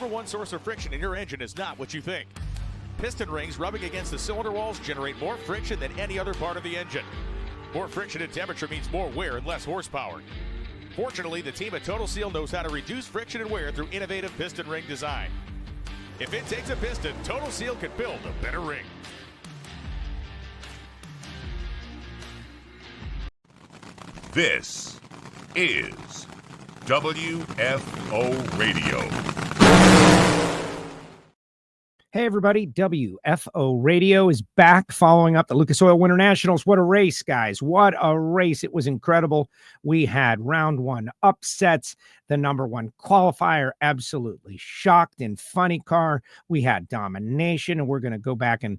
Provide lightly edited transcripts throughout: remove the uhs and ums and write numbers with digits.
number one source of friction in your engine is not what you think. Piston rings rubbing against the cylinder walls generate more friction than any other part of the engine. More friction and temperature means more wear and less horsepower. Fortunately, the team at Total Seal knows how to reduce friction and wear through innovative piston ring design. If it takes a piston, Total Seal can build a better ring. This is WFO Radio. Hey everybody, WFO Radio is back following up the Lucas Oil Winternationals. What a race, guys. What a race. It was incredible. We had round one upsets. The number one qualifier absolutely shocked in Funny Car. We had domination, and we're going to go back and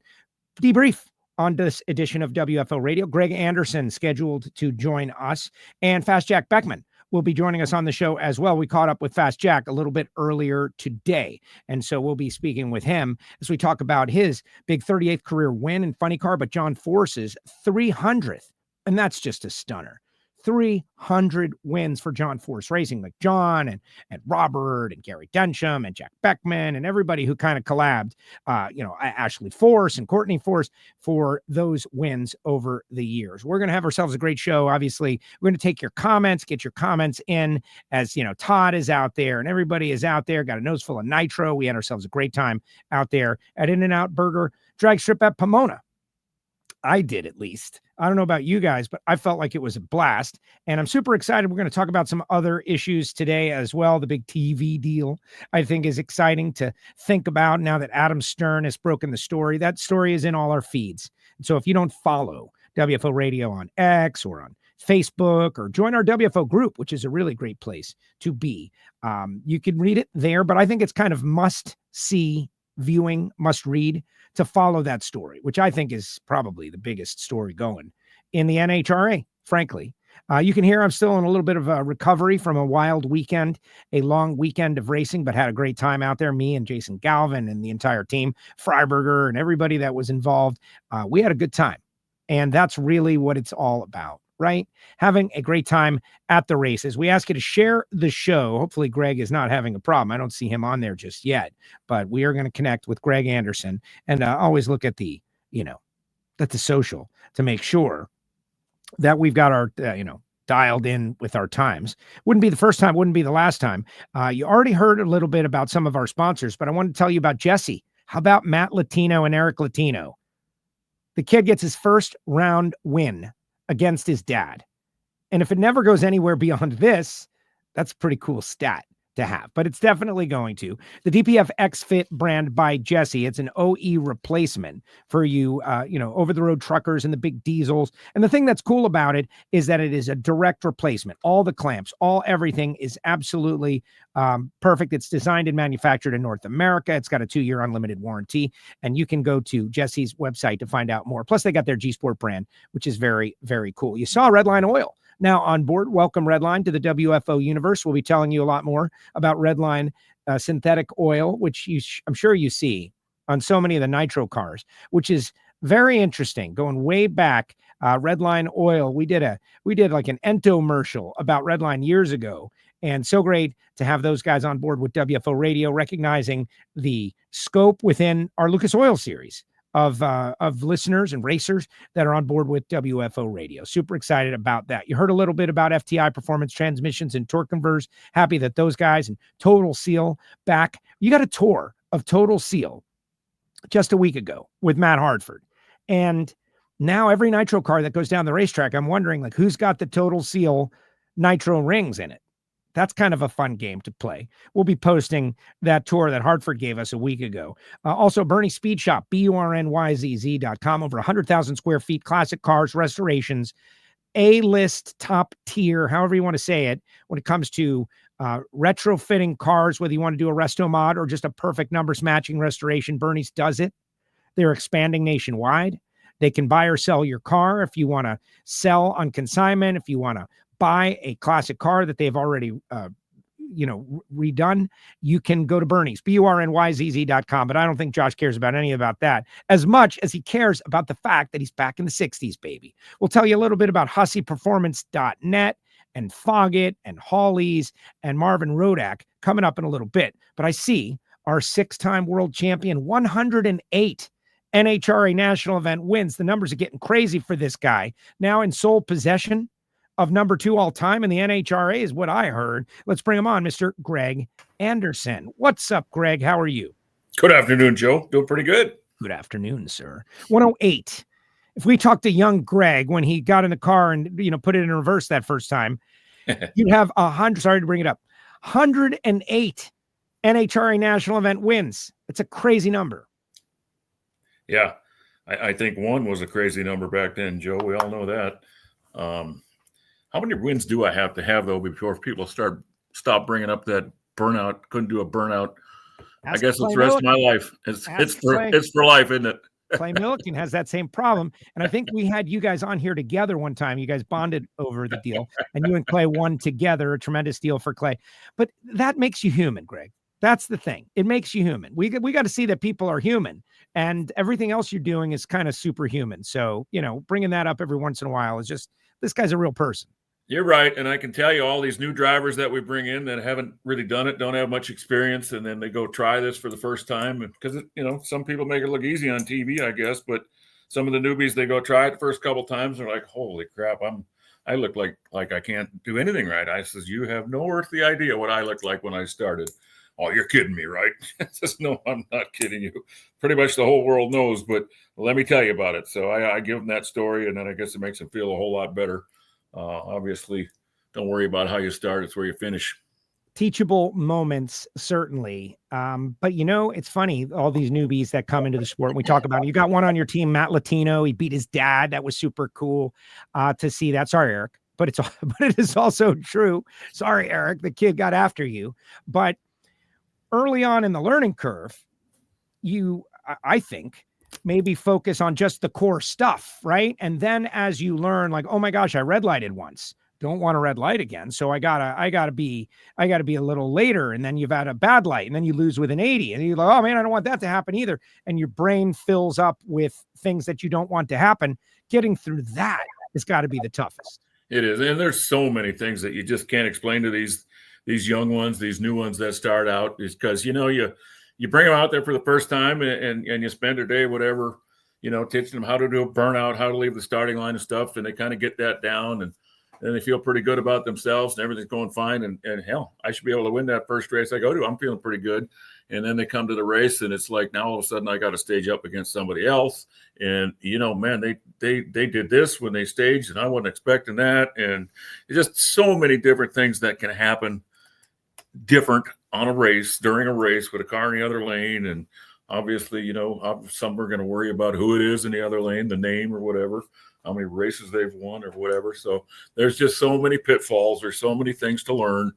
debrief on this edition of WFO Radio. Greg Anderson scheduled to join us, and Fast Jack Beckman will be joining us on the show as well. We caught up with Fast Jack a little bit earlier today, and so we'll be speaking with him as we talk about his big 38th career win in Funny Car, but John Force's 300th, and that's just a stunner. 300 wins for John Force Racing, like John and Robert and Gary Densham and Jack Beckman and everybody who kind of collabed, Ashley Force and Courtney Force for those wins over the years. We're going to have ourselves a great show. Obviously, we're going to take your comments, get your comments in as, Todd is out there and everybody is out there, got a nose full of nitro. We had ourselves a great time out there at In-N-Out Burger Drag Strip at Pomona. I did, at least. I don't know about you guys, but I felt like it was a blast. And I'm super excited. We're going to talk about some other issues today as well. The big TV deal, I think, is exciting to think about now that Adam Stern has broken the story. That story is in all our feeds. And so if you don't follow WFO Radio on X or on Facebook, or join our WFO group, which is a really great place to be, you can read it there. But I think it's kind of must-see viewing, must read to follow that story, which I think is probably the biggest story going in the NHRA, frankly. You can hear I'm still in a little bit of a recovery from a wild weekend, a long weekend of racing, but had a great time out there. Me and Jason Galvin and the entire team, Freiberger and everybody that was involved. We had a good time. And that's really what it's all about, right? Having a great time at the races. We ask you to share the show. Hopefully Greg is not having a problem. I don't see him on there just yet, but we are going to connect with Greg Anderson and always look at the, at the social to make sure that we've got our, dialed in with our times. Wouldn't be the first time, wouldn't be the last time. You already heard a little bit about some of our sponsors, but I want to tell you about Jesse. How about Matt Latino and Eric Latino? The kid gets his first round win against his dad. And if it never goes anywhere beyond this, that's a pretty cool stat to have, but it's definitely going to. The DPF X-Fit brand by Jesse. It's an OE replacement for you, over-the-road truckers and the big diesels. And the thing that's cool about it is that it is a direct replacement. All the clamps, everything is absolutely perfect. It's designed and manufactured in North America. It's got a 2-year unlimited warranty, and you can go to Jesse's website to find out more. Plus, they got their G-Sport brand, which is very, very cool. You saw Redline Oil now on board. Welcome, Redline, to the WFO universe. We'll be telling you a lot more about Redline synthetic oil, which I'm sure you see on so many of the nitro cars, which is very interesting. Going way back, Redline Oil, we did like an entomercial about Redline years ago, and so great to have those guys on board with WFO Radio, recognizing the scope within our Lucas Oil series of listeners and racers that are on board with WFO Radio. Super excited about that. You heard a little bit about FTI Performance Transmissions and Torque Converse. Happy that those guys and Total Seal back. You got a tour of Total Seal just a week ago with Matt Hartford. And now every nitro car that goes down the racetrack, I'm wondering, like, who's got the Total Seal nitro rings in it? That's kind of a fun game to play. We'll be posting that tour that Hartford gave us a week ago. Also, Bernie Speed Shop, BURNYZZ.com, over 100,000 square feet, classic cars, restorations, A-list, top tier, however you want to say it, when it comes to retrofitting cars, whether you want to do a resto mod or just a perfect numbers matching restoration. Bernie's does it. They're expanding nationwide. They can buy or sell your car if you want to sell on consignment, if you want to buy a classic car that they've already, redone. You can go to Bernie's, BURNYZZ.com, but I don't think Josh cares about any about that as much as he cares about the fact that he's back in the 60s, baby. We'll tell you a little bit about HusseyPerformance.net and Foggett and Hawley's and Marvin Rodak coming up in a little bit. But I see our 6-time world champion, 108 NHRA national event wins. The numbers are getting crazy for this guy. Now in sole possession of number 2 all time in the NHRA is what I heard. Let's bring him on, Mr. Greg Anderson. What's up, Greg? How are you? Good afternoon, Joe. Doing pretty good. Good afternoon, sir. 108. If we talked to young Greg when he got in the car and, put it in reverse that first time, you have 100, sorry to bring it up, 108 NHRA national event wins. It's a crazy number. Yeah. I think 1 was a crazy number back then, Joe. We all know that. How many wins do I have to have, though, before people stop bringing up that burnout? Couldn't do a burnout. I guess it's the rest of my life. It's for life, isn't it? Clay Millican has that same problem. And I think we had you guys on here together one time. You guys bonded over the deal, and you and Clay won together, a tremendous deal for Clay. But that makes you human, Greg. That's the thing. It makes you human. We got to see that people are human, and everything else you're doing is kind of superhuman. So, bringing that up every once in a while is just, this guy's a real person. You're right. And I can tell you all these new drivers that we bring in that haven't really done it, don't have much experience, and then they go try this for the first time. Because, some people make it look easy on TV, I guess, but some of the newbies, they go try it the first couple times. They're like, holy crap, I look like I can't do anything right. I says, you have no earthly idea what I looked like when I started. Oh, you're kidding me, right? I says, no, I'm not kidding you. Pretty much the whole world knows, but let me tell you about it. So I give them that story, and then I guess it makes them feel a whole lot better. Obviously, don't worry about how you start. It's where you finish. Teachable moments, certainly. But, it's funny, all these newbies that come into the sport, and we talk about it. You got one on your team, Matt Latino. He beat his dad. That was super cool to see that. Sorry, Eric, but it is also true. Sorry, Eric, the kid got after you. But early on in the learning curve, I think, maybe focus on just the core stuff, right? And then as you learn, like, oh my gosh, I red lighted once, don't want to red light again. So I gotta be a little later. And then you've had a bad light, and then you lose with an 80, and you're like, oh man, I don't want that to happen either. And your brain fills up with things that you don't want to happen. Getting through that has got to be the toughest. It is. And there's so many things that you just can't explain to these young ones, these new ones that start out, is because, you bring them out there for the first time and you spend a day, whatever, teaching them how to do a burnout, how to leave the starting line and stuff. And they kind of get that down, and then they feel pretty good about themselves, and everything's going fine. And hell, I should be able to win that first race I go to. I'm feeling pretty good. And then they come to the race, and it's like, now all of a sudden I got to stage up against somebody else. And, man, they did this when they staged, and I wasn't expecting that. And it's just so many different things that can happen different on a race, during a race, with a car in the other lane. And obviously, some are going to worry about who it is in the other lane, the name or whatever, how many races they've won or whatever. So there's just so many pitfalls. There's so many things to learn.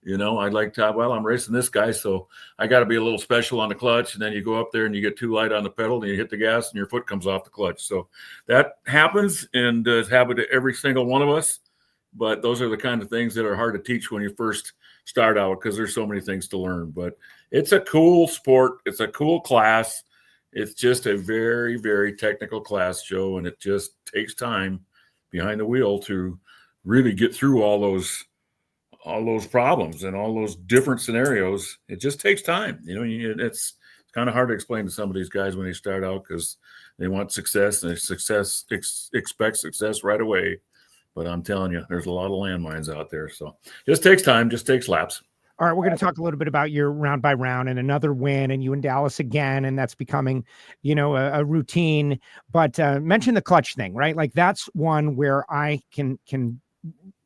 I'd like to, I'm racing this guy, so I got to be a little special on the clutch. And then you go up there and you get too light on the pedal, and you hit the gas and your foot comes off the clutch. So that happens, and it's happened to every single one of us. But those are the kind of things that are hard to teach when you first start out, because there's so many things to learn. But it's a cool sport. It's a cool class. It's just a very, very technical class, Joe, and it just takes time behind the wheel to really get through all those problems and all those different scenarios. It just takes time. It's kind of hard to explain to some of these guys when they start out, because they want success, and expect success right away. But I'm telling you, there's a lot of landmines out there. So just takes time, just takes laps. All right, we're going to talk a little bit about your round by round and another win, and you in Dallas again, and that's becoming, a routine. But mention the clutch thing, right? Like, that's one where I can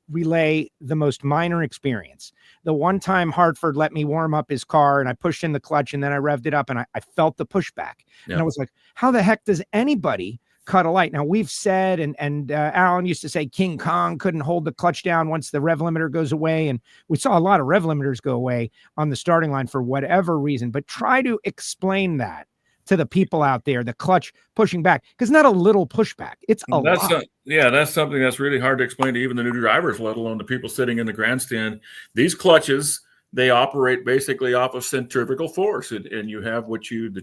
relay the most minor experience. The one time Hartford let me warm up his car, and I pushed in the clutch, and then I revved it up, and I felt the pushback. Yeah. And I was like, how the heck does anybody cut a light? Now, we've said, and Alan used to say King Kong couldn't hold the clutch down once the rev limiter goes away. And we saw a lot of rev limiters go away on the starting line for whatever reason. But try to explain that to the people out there, the clutch pushing back, because not a little pushback. It's a lot. That's something that's really hard to explain to even the new drivers, let alone the people sitting in the grandstand. These clutches, they operate basically off of centrifugal force. And you have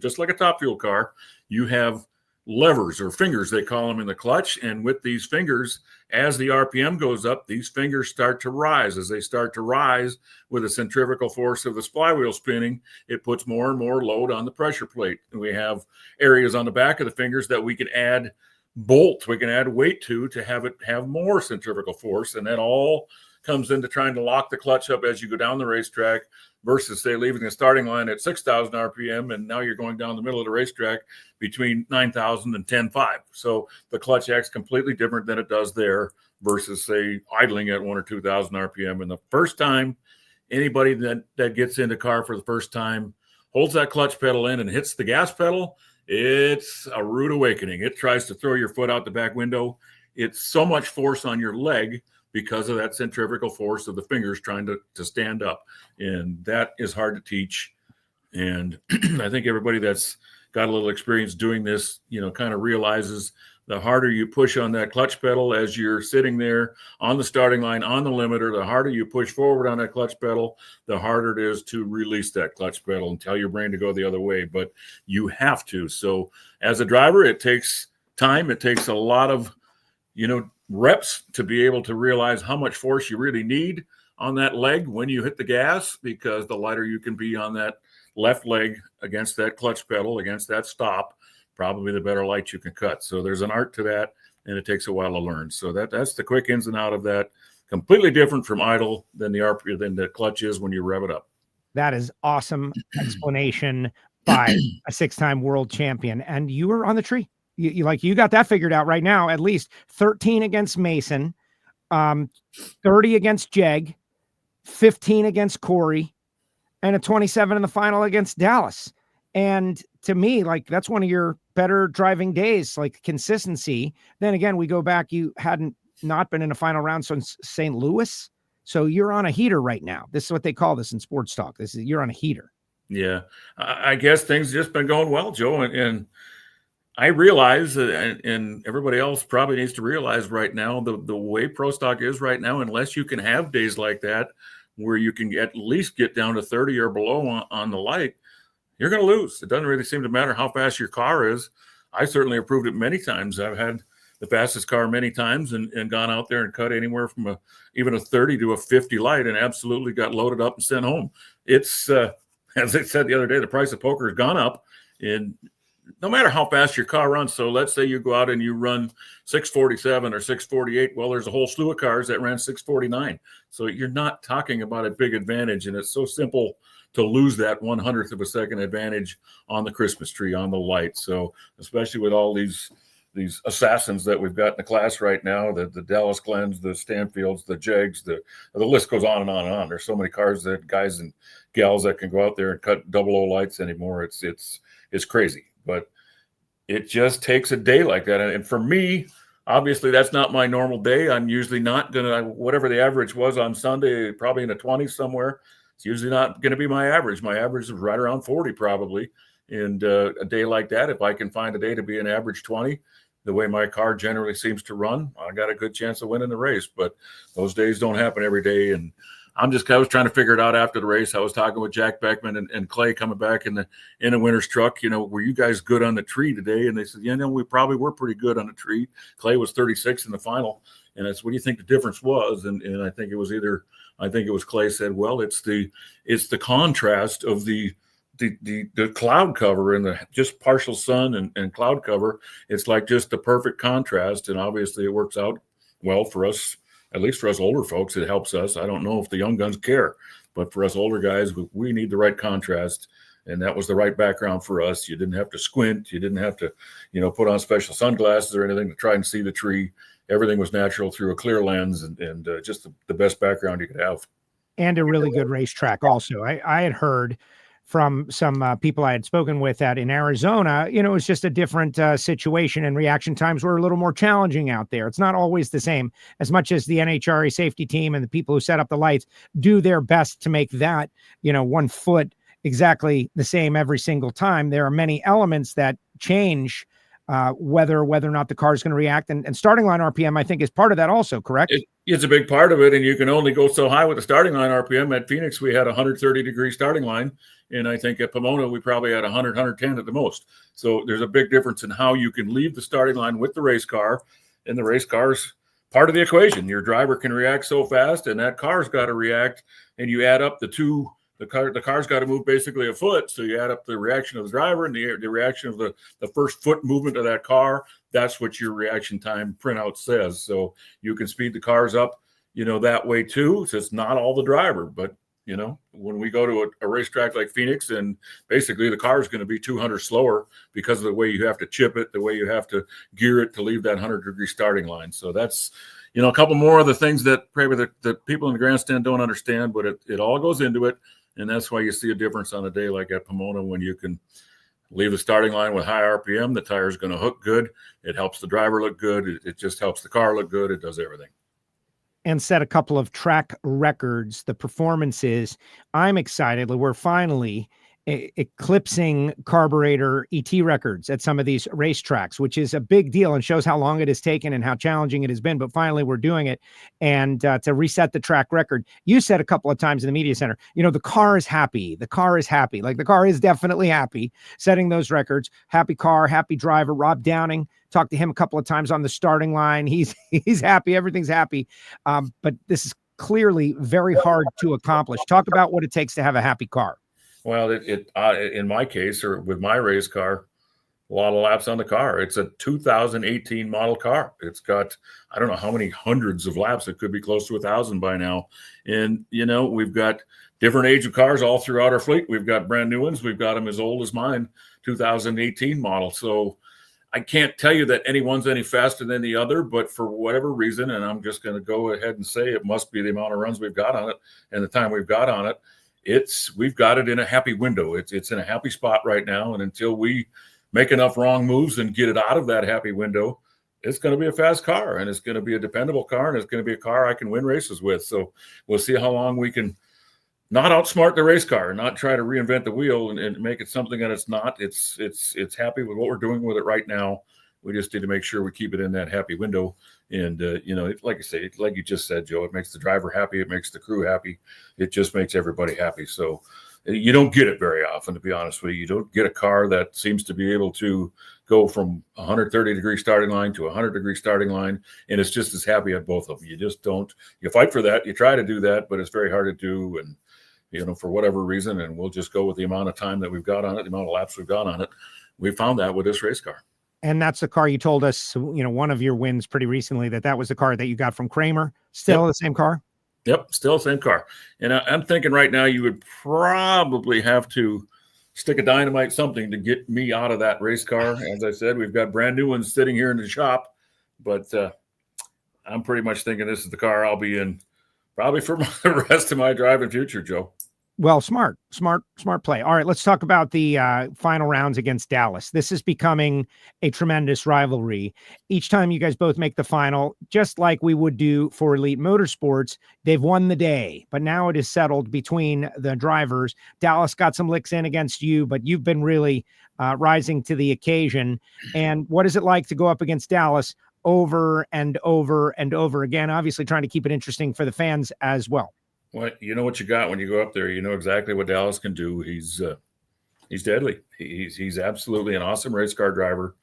just like a Top Fuel car, you have levers or fingers, they call them, in the clutch. And with these fingers, as the RPM goes up, these fingers start to rise. As they start to rise with the centrifugal force of the flywheel spinning, it puts more and more load on the pressure plate. And we have areas on the back of the fingers that we can add bolts, we can add weight to have it have more centrifugal force. And that all comes into trying to lock the clutch up as you go down the racetrack, versus, say, leaving the starting line at 6,000 RPM, and now you're going down the middle of the racetrack between 9,000 and 10.5. So the clutch acts completely different than it does there versus, say, idling at 1,000 or 2,000 RPM. And the first time anybody that gets into car for the first time holds that clutch pedal in and hits the gas pedal, it's a rude awakening. It tries to throw your foot out the back window. It's so much force on your leg because of that centrifugal force of the fingers trying to stand up. And that is hard to teach. And I think everybody that's got a little experience doing this, kind of realizes the harder you push on that clutch pedal as you're sitting there on the starting line, on the limiter, the harder you push forward on that clutch pedal, the harder it is to release that clutch pedal and tell your brain to go the other way. But you have to. So as a driver, it takes time. It takes a lot of, reps to be able to realize how much force you really need on that leg when you hit the gas, because the lighter you can be on that left leg against that clutch pedal, against that stop, probably the better light you can cut. So there's an art to that, and it takes a while to learn. So that's the quick ins and out of that. Completely different from idle than the clutch is when you rev it up. That is awesome explanation by a 6-time world champion. And you were on the tree. You got that figured out right now, at least 13 against Mason, 30 against Jeg, 15 against Corey, and a 27 in the final against Dallas. And to me, that's one of your better driving days, consistency. Then again, we go back, you hadn't not been in a final round since St. Louis. So you're on a heater right now. This is what they call this in sports talk. You're on a heater. Yeah. I guess things just been going well, Joe. And I realize, and everybody else probably needs to realize right now, the way Pro Stock is right now, unless you can have days like that where you can at least get down to 30 or below on the light, you're going to lose. It doesn't really seem to matter how fast your car is. I certainly have proved it many times. I've had the fastest car many times and gone out there and cut anywhere from even a 30 to a 50 light and absolutely got loaded up and sent home. It's, as I said the other day, the price of poker has gone up, and no matter how fast your car runs. So let's say you go out and you run 647 or 648. Well, there's a whole slew of cars that ran 649. So you're not talking about a big advantage. And it's so simple to lose that 1/100th of a second advantage on the Christmas tree, on the light. So especially with all these assassins that we've got in the class right now, the Dallas Glens, the Stanfields, the Jegs, the list goes on and on and on. There's so many cars that guys and gals that can go out there and cut 00 lights anymore. It's crazy. But it just takes a day like that. And for me, obviously, that's not my normal day. I'm usually not going to, whatever the average was on Sunday, probably in the 20s somewhere. It's usually not going to be my average. My average is right around 40 probably. And a day like that, if I can find a day to be an average 20, the way my car generally seems to run, I got a good chance of winning the race. But those days don't happen every day. And I was trying to figure it out after the race. I was talking with Jack Beckman and Clay coming back in a winner's truck. Were you guys good on the tree today? And they said, we probably were pretty good on the tree. Clay was 36 in the final. And I said, what do you think the difference was? And I think it was Clay said, well, it's the contrast of the cloud cover and the just partial sun and cloud cover. It's like just the perfect contrast. And obviously it works out well for us. At least for us older folks, it helps us. I don't know if the young guns care, but for us older guys, we need the right contrast, and that was the right background for us. You didn't have to squint. You didn't have to, put on special sunglasses or anything to try and see the tree. Everything was natural through a clear lens and just the best background you could have. And a really good racetrack also. I had heard from some people I had spoken with in Arizona, it was just a different situation, and reaction times were a little more challenging out there. It's not always the same, as much as the NHRA safety team and the people who set up the lights do their best to make that, 1 foot exactly the same every single time. There are many elements that change whether or not the car is going to react. And starting line RPM, I think, is part of that also, correct? It's a big part of it, and you can only go so high with the starting line RPM. At Phoenix, we had a 130-degree starting line, and I think at Pomona, we probably had 100, 110 at the most. So there's a big difference in how you can leave the starting line with the race car, and the race car's part of the equation. Your driver can react so fast, and that car's got to react, and you add up the two. The car's got to move basically a foot, so you add up the reaction of the driver and the reaction of the first foot movement of that car. That's what your reaction time printout says. So you can speed the cars up, that way too. So it's not all the driver, but when we go to a racetrack like Phoenix, and basically the car is going to be 200 slower because of the way you have to chip it, the way you have to gear it to leave that 100-degree starting line. So that's a couple more of the things that probably the people in the grandstand don't understand, but it all goes into it. And that's why you see a difference on a day like at Pomona when you can leave the starting line with high RPM. The tire is going to hook good. It helps the driver look good. It just helps the car look good. It does everything. And set a couple of track records, the performances. I'm excited. We're finally eclipsing carburetor ET records at some of these racetracks, which is a big deal and shows how long it has taken and how challenging it has been. But finally, we're doing it. And to reset the track record, you said a couple of times in the media center, the car is happy. The car is happy. Like, the car is definitely happy setting those records. Happy car, happy driver. Rob Downing, talked to him a couple of times on the starting line. He's happy. Everything's happy. But this is clearly very hard to accomplish. Talk about what it takes to have a happy car. Well, in my case, or with my race car, a lot of laps on the car. It's a 2018 model car. It's got, I don't know how many hundreds of laps. It could be close to 1,000 by now. And, we've got different age of cars all throughout our fleet. We've got brand new ones. We've got them as old as mine, 2018 model. So I can't tell you that any one's any faster than the other, but for whatever reason, and I'm just going to go ahead and say it must be the amount of runs we've got on it and the time we've got on it. We've got it in a happy window. It's in a happy spot right now. And until we make enough wrong moves and get it out of that happy window, it's going to be a fast car, and it's going to be a dependable car, and it's going to be a car I can win races with. So we'll see how long we can not outsmart the race car, not try to reinvent the wheel and make it something that it's not. It's happy with what we're doing with it right now. We just need to make sure we keep it in that happy window. And, like I say, like you just said, Joe, it makes the driver happy. It makes the crew happy. It just makes everybody happy. So you don't get it very often, to be honest with you. You don't get a car that seems to be able to go from 130-degree starting line to 100-degree starting line, and it's just as happy at both of them. You just don't. You fight for that. You try to do that, but it's very hard to do. And, for whatever reason, and we'll just go with the amount of time that we've got on it, the amount of laps we've got on it. We found that with this race car. And that's the car you told us, one of your wins pretty recently, that was the car that you got from Kramer. Still the same car? Yep, still the same car. And I'm thinking right now you would probably have to stick a dynamite something to get me out of that race car. As I said, we've got brand new ones sitting here in the shop, but I'm pretty much thinking this is the car I'll be in probably for the rest of my driving future, Joe. Well, smart play. All right, let's talk about the final rounds against Dallas. This is becoming a tremendous rivalry. Each time you guys both make the final, just like we would do for Elite Motorsports, they've won the day, but now it is settled between the drivers. Dallas got some licks in against you, but you've been really rising to the occasion. And what is it like to go up against Dallas over and over and over again? Obviously trying to keep it interesting for the fans as well. Well, you know what you got when you go up there. You know exactly what Dallas can do. He's deadly. He's absolutely an awesome race car driver.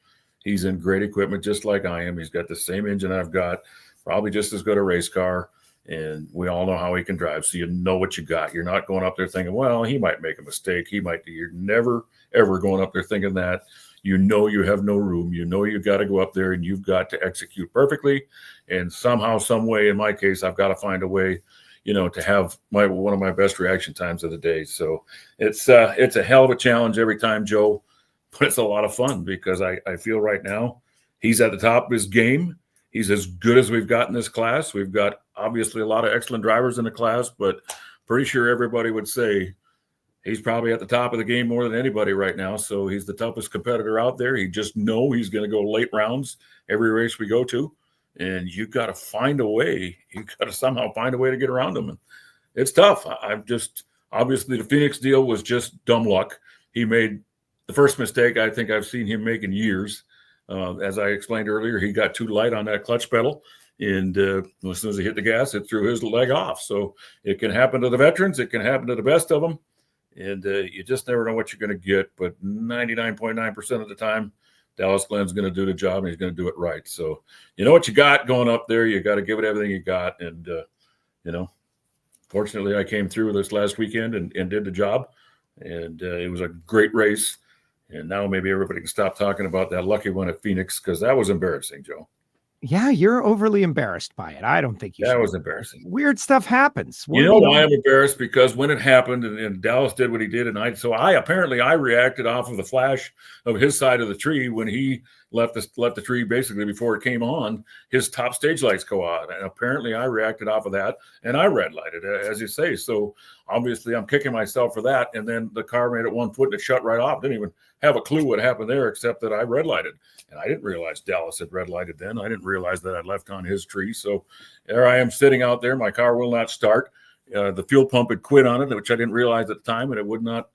He's in great equipment, just like I am. He's got the same engine I've got, probably just as good a race car. And we all know how he can drive. So you know what you got. You're not going up there thinking, well, he might make a mistake. You're never, ever going up there thinking that. You know you have no room. You know you've got to go up there and you've got to execute perfectly. And somehow, some way, in my case, I've got to find a way to have one of my best reaction times of the day. So it's a hell of a challenge every time, Joe, but it's a lot of fun because I feel right now he's at the top of his game. He's as good as we've got in this class. We've got obviously a lot of excellent drivers in the class, but pretty sure everybody would say he's probably at the top of the game more than anybody right now. So he's the toughest competitor out there. He just know he's going to go late rounds every race we go to. And you got to find a way. You got to somehow find a way to get around them. And it's tough. Obviously the Phoenix deal was just dumb luck. He made the first mistake I think I've seen him make in years. As I explained earlier, he got too light on that clutch pedal. And as soon as he hit the gas, it threw his leg off. So it can happen to the veterans. It can happen to the best of them. And you just never know what you're going to get. But 99.9% of the time, Dallas Glenn's going to do the job, and he's going to do it right. So you know what you got going up there. You got to give it everything you got. And, fortunately, I came through this last weekend and did the job. And it was a great race. And now maybe everybody can stop talking about that lucky one at Phoenix, because that was embarrassing, Joe. Yeah, you're overly embarrassed by it. I don't think you should. That was embarrassing. Weird stuff happens. You know why I'm embarrassed? Because when it happened and Dallas did what he did, and I reacted off of the flash of his side of the tree when he left the tree basically before it came on. His top stage lights go out, and apparently I reacted off of that, and I red lighted, as you say. So obviously I'm kicking myself for that. And then the car made it 1 foot and it shut right off. Didn't even have a clue what happened there, except that I red lighted. And I didn't realize Dallas had red lighted then. I didn't realize that I'd left on his tree. So there I am sitting out there. My car will not start. The fuel pump had quit on it, which I didn't realize at the time, and it would not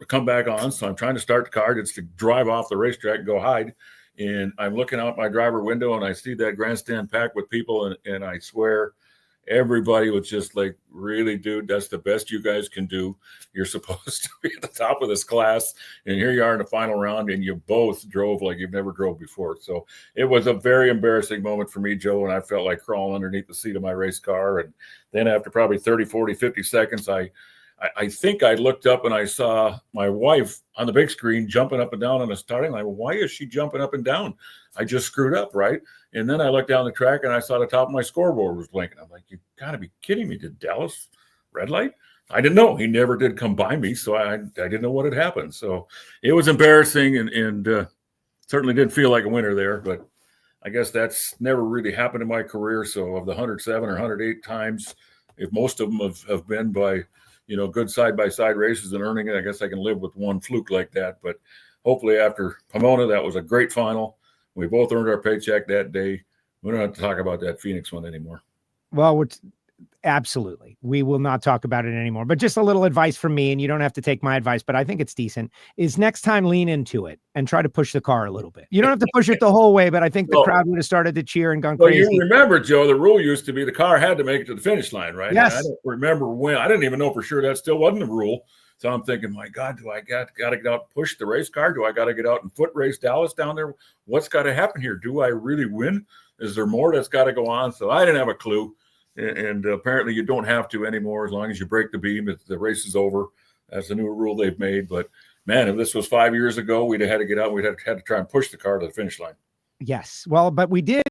come back on. So I'm trying to start the car just to drive off the racetrack and go hide. And I'm looking out my driver window, and I see that grandstand packed with people. And I swear everybody was just like, really, dude, that's the best you guys can do. You're supposed to be at the top of this class, and here you are in the final round, and you both drove like you've never drove before. So it was a very embarrassing moment for me, Joe, and I felt like crawling underneath the seat of my race car. And then after probably 30, 40, 50 seconds, I think I looked up and I saw my wife on the big screen jumping up and down on the starting line. Why is she jumping up and down? I just screwed up, right? And then I looked down the track and I saw the top of my scoreboard was blinking. I'm like, you got to be kidding me. Did Dallas red light? I didn't know. He never did come by me, so I didn't know what had happened. So it was embarrassing and certainly didn't feel like a winner there. But I guess that's never really happened in my career. So of the 107 or 108 times, if most of them have been by – good side-by-side races and earning it, I guess I can live with one fluke like that. But hopefully after Pomona, that was a great final. We both earned our paycheck that day. We don't have to talk about that Phoenix one anymore. Well, absolutely. We will not talk about it anymore. But just a little advice from me, and you don't have to take my advice, but I think it's decent, is next time lean into it and try to push the car a little bit. You don't have to push it the whole way, but I think the crowd would have started to cheer and gone crazy. You remember, Joe, the rule used to be the car had to make it to the finish line, right? Yes. And I don't remember when. I didn't even know for sure that still wasn't the rule. So I'm thinking, my God, do I got to get out and push the race car? Do I got to get out and foot race Dallas down there? What's got to happen here? Do I really win? Is there more that's got to go on? So I didn't have a clue. And apparently you don't have to anymore as long as you break the beam. The race is over. That's a new rule they've made. But, man, if this was 5 years ago, we'd have had to get out. We'd have had to try and push the car to the finish line. Yes. Well, but we did,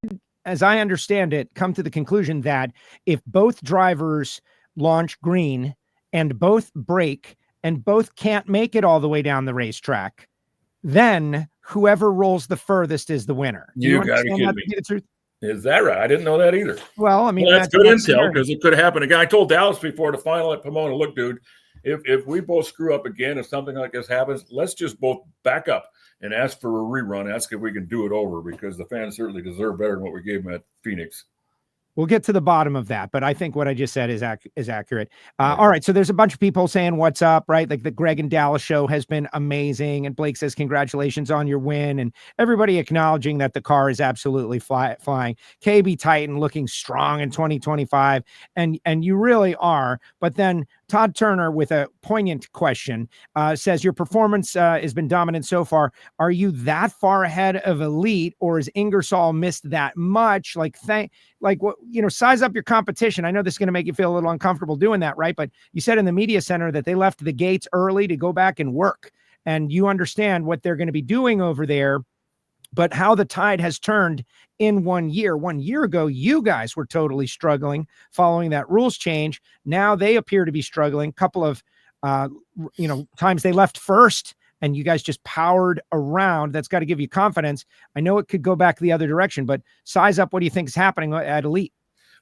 as I understand it, come to the conclusion that if both drivers launch green and both brake and both can't make it all the way down the racetrack, then whoever rolls the furthest is the winner. You got to be kidding me. The truth? Is that right? I didn't know that either. Well, I mean, that's good intel because it could happen again. I told Dallas before the final at Pomona, look, dude, if we both screw up again, if something like this happens, let's just both back up and ask for a rerun. Ask if we can do it over because the fans certainly deserve better than what we gave them at Phoenix. We'll get to the bottom of that, but I think what I just said is accurate. All right, so there's a bunch of people saying what's up, right? Like the Greg and Dallas show has been amazing, and Blake says congratulations on your win, and everybody acknowledging that the car is absolutely flying. KB Titan looking strong in 2025, and you really are. But then Todd Turner with a poignant question says your performance has been dominant so far. Are you that far ahead of elite, or is Ingersoll missed that much? Size up your competition. I know this is going to make you feel a little uncomfortable doing that, right? But you said in the media center that they left the gates early to go back and work, and you understand what they're going to be doing over there. But how the tide has turned in 1 year. 1 year ago, you guys were totally struggling following that rules change. Now they appear to be struggling. Couple of, times they left first and you guys just powered around. That's got to give you confidence. I know it could go back the other direction, but size up. What do you think is happening at Elite?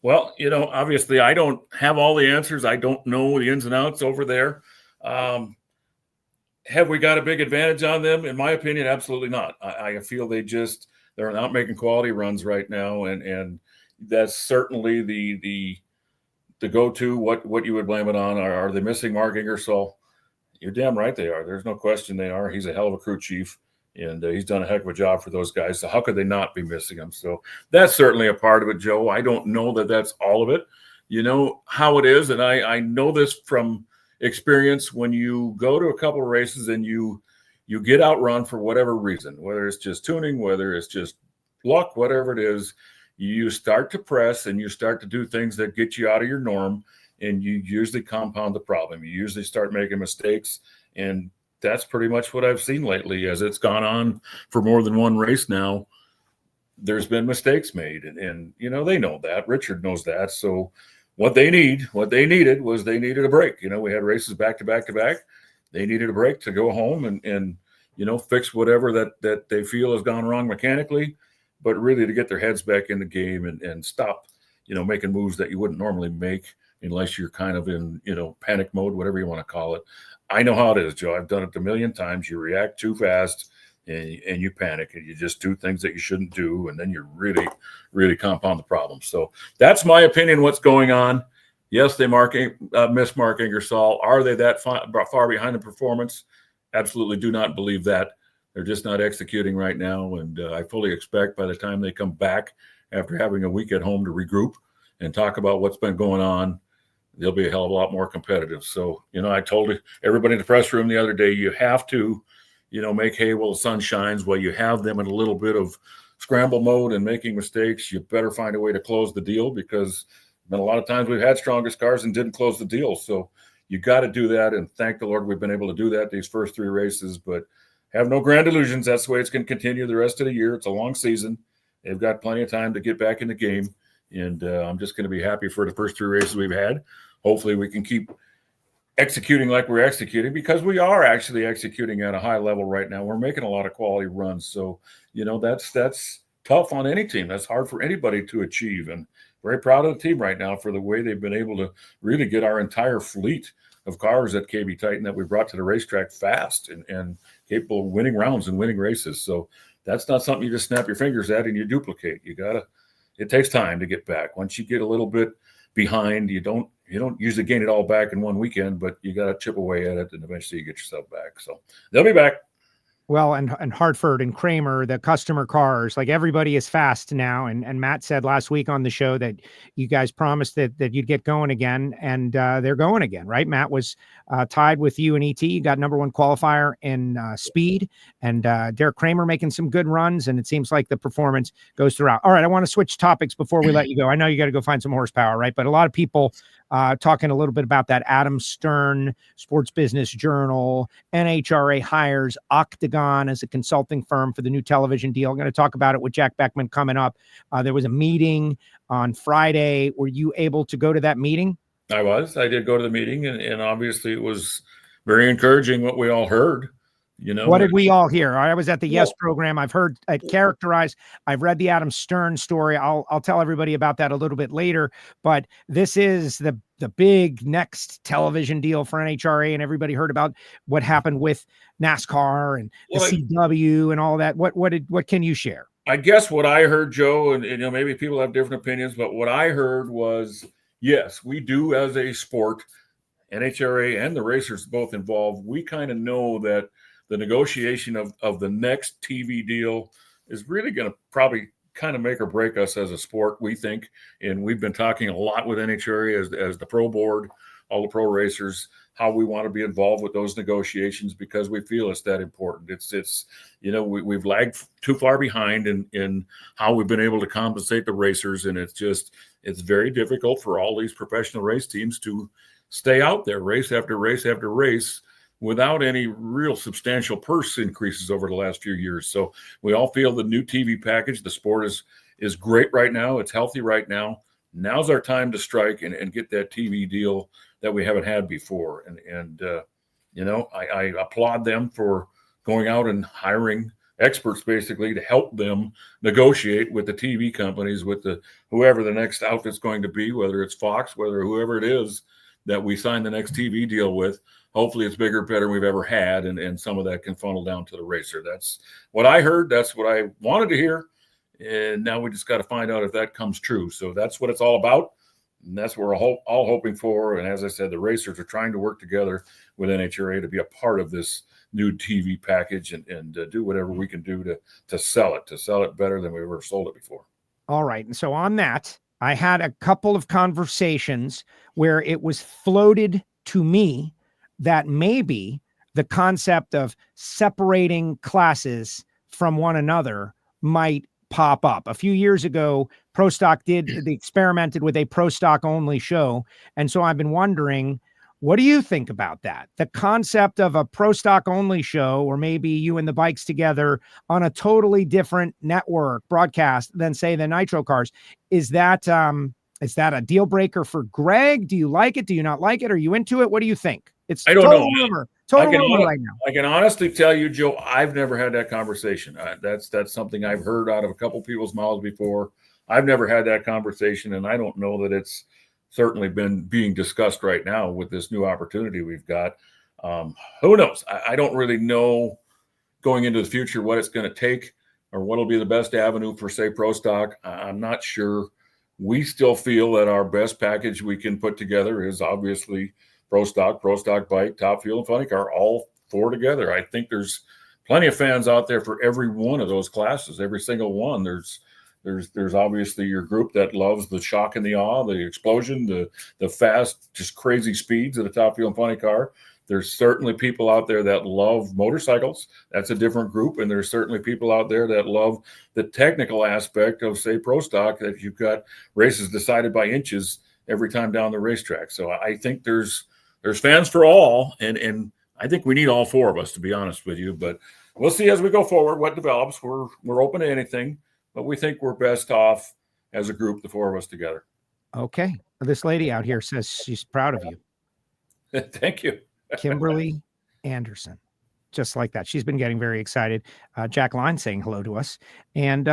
Well, obviously I don't have all the answers. I don't know the ins and outs over there. Have we got a big advantage on them? In my opinion, absolutely not. I feel they're not making quality runs right now, and that's certainly the go-to. What you would blame it on? Are they missing Mark Ingersoll? You're damn right they are. There's no question they are. He's a hell of a crew chief, And he's done a heck of a job for those guys. So how could they not be missing him? So that's certainly a part of it, Joe. I don't know that that's all of it. You know how it is, and I know this from experience. When you go to a couple of races and you get outrun for whatever reason, whether it's just tuning, whether it's just luck, whatever it is, you start to press and you start to do things that get you out of your norm, and you usually compound the problem. You usually start making mistakes, and that's pretty much what I've seen lately as it's gone on for more than one race now. There's been mistakes made, and you know, they know that. Richard knows that. So what they needed was they needed a break. You know, we had races back to back to back. They needed a break to go home and you know, fix whatever that they feel has gone wrong mechanically, but really to get their heads back in the game and stop, you know, making moves that you wouldn't normally make unless you're kind of in, you know, panic mode, whatever you want to call it. I know how it is, Joe. I've done it a million times. You react too fast and you panic and you just do things that you shouldn't do. And then you really, really compound the problem. So that's my opinion. What's going on. Yes, they miss Mark Ingersoll. Are they that far behind in performance? Absolutely do not believe that. They're just not executing right now. And I fully expect by the time they come back after having a week at home to regroup and talk about what's been going on, they'll be a hell of a lot more competitive. So, you know, I told everybody in the press room the other day, you have to, you know, make hay while the sun shines. While you have them in a little bit of scramble mode and making mistakes, you better find a way to close the deal, because been a lot of times we've had strongest cars and didn't close the deal. So you got to do that. And thank the Lord we've been able to do that these first three races, but have no grand illusions. That's the way it's going to continue the rest of the year. It's a long season. They've got plenty of time to get back in the game. And I'm just going to be happy for the first three races we've had. Hopefully we can keep executing like we're executing, because we are actually executing at a high level right now. We're making a lot of quality runs. So, you know, that's tough on any team. That's hard for anybody to achieve. And very proud of the team right now for the way they've been able to really get our entire fleet of cars at KB Titan that we brought to the racetrack fast and capable of winning rounds and winning races. So that's not something you just snap your fingers at and you duplicate. It takes time to get back. Once you get a little bit behind, you don't usually gain it all back in one weekend, but you got to chip away at it and eventually you get yourself back. So they'll be back. Well, and Hartford and Kramer, the customer cars, like everybody is fast now. And Matt said last week on the show that you guys promised that you'd get going again, and they're going again, right? Matt was tied with you and ET. You got number one qualifier in speed, and Derek Kramer making some good runs, and it seems like the performance goes throughout. All right, I want to switch topics before we let you go. I know you got to go find some horsepower, right? But a lot of people talking a little bit about that Adam Stern Sports Business Journal, NHRA hires Octagon as a consulting firm for the new television deal. I'm going to talk about it with Jack Beckman coming up. There was a meeting on Friday. Were you able to go to that meeting? I did go to the meeting, and obviously it was very encouraging what we all heard. You know, what did we all hear? I was at the Yes program. I've heard it characterized. I've read the Adam Stern story. I'll tell everybody about that a little bit later. But this is the big next television deal for NHRA, and everybody heard about what happened with NASCAR and the CW and all that. What can you share? I guess what I heard, Joe, and you know, maybe people have different opinions, but what I heard was, yes, we do as a sport, NHRA and the racers both involved. We kind of know that the negotiation of the next TV deal is really going to probably kind of make or break us as a sport, we think. And we've been talking a lot with NHRA as the pro board, all the pro racers, how we want to be involved with those negotiations, because we feel it's that important. It's you know, we've lagged too far behind in how we've been able to compensate the racers. And it's very difficult for all these professional race teams to stay out there race after race after race without any real substantial purse increases over the last few years. So we all feel the new TV package, the sport is great right now. It's healthy right now. Now's our time to strike and get that TV deal that we haven't had before. And you know, I applaud them for going out and hiring experts basically to help them negotiate with the TV companies, with whoever the next outfit's going to be, whether it's Fox, whether whoever it is that we sign the next TV deal with. Hopefully it's bigger, better than we've ever had, and some of that can funnel down to the racer. That's what I heard. That's what I wanted to hear. And now we just got to find out if that comes true. So that's what it's all about. And that's what we're all hoping for. And as I said, the racers are trying to work together with NHRA to be a part of this new TV package and do whatever we can do to sell it better than we ever sold it before. All right. And so on that, I had a couple of conversations where it was floated to me that maybe the concept of separating classes from one another might pop up. A few years ago, Pro Stock they experimented with a Pro Stock only show. And so I've been wondering, what do you think about that? The concept of a Pro Stock only show, or maybe you and the bikes together on a totally different network broadcast than, say, the Nitro cars. Is that a deal breaker for Greg? Do you like it? Do you not like it? Are you into it? What do you think? It's I don't know. Rumor. Total rumor right now. I can honestly tell you, Joe, I've never had that conversation. That's something I've heard out of a couple people's mouths before. I've never had that conversation, and I don't know that it's certainly been being discussed right now with this new opportunity we've got. Who knows? I don't really know going into the future what it's going to take or what will be the best avenue for, say, Pro Stock. I'm not sure. We still feel that our best package we can put together is obviously Pro Stock Bike, Top Fuel, and Funny Car, all four together. I think there's plenty of fans out there for every one of those classes, every single one. There's obviously your group that loves the shock and the awe, the explosion, the fast, just crazy speeds of the Top Fuel and Funny Car. There's certainly people out there that love motorcycles. That's a different group. And there's certainly people out there that love the technical aspect of, say, Pro Stock, that you've got races decided by inches every time down the racetrack. So I think there's fans for all. And I think we need all four of us, to be honest with you. But we'll see as we go forward what develops. We're open to anything, but we think we're best off as a group, the four of us together. Okay. This lady out here says she's proud of you. Thank you. Kimberly Anderson. Just like that. She's been getting very excited. Jack Line saying hello to us. And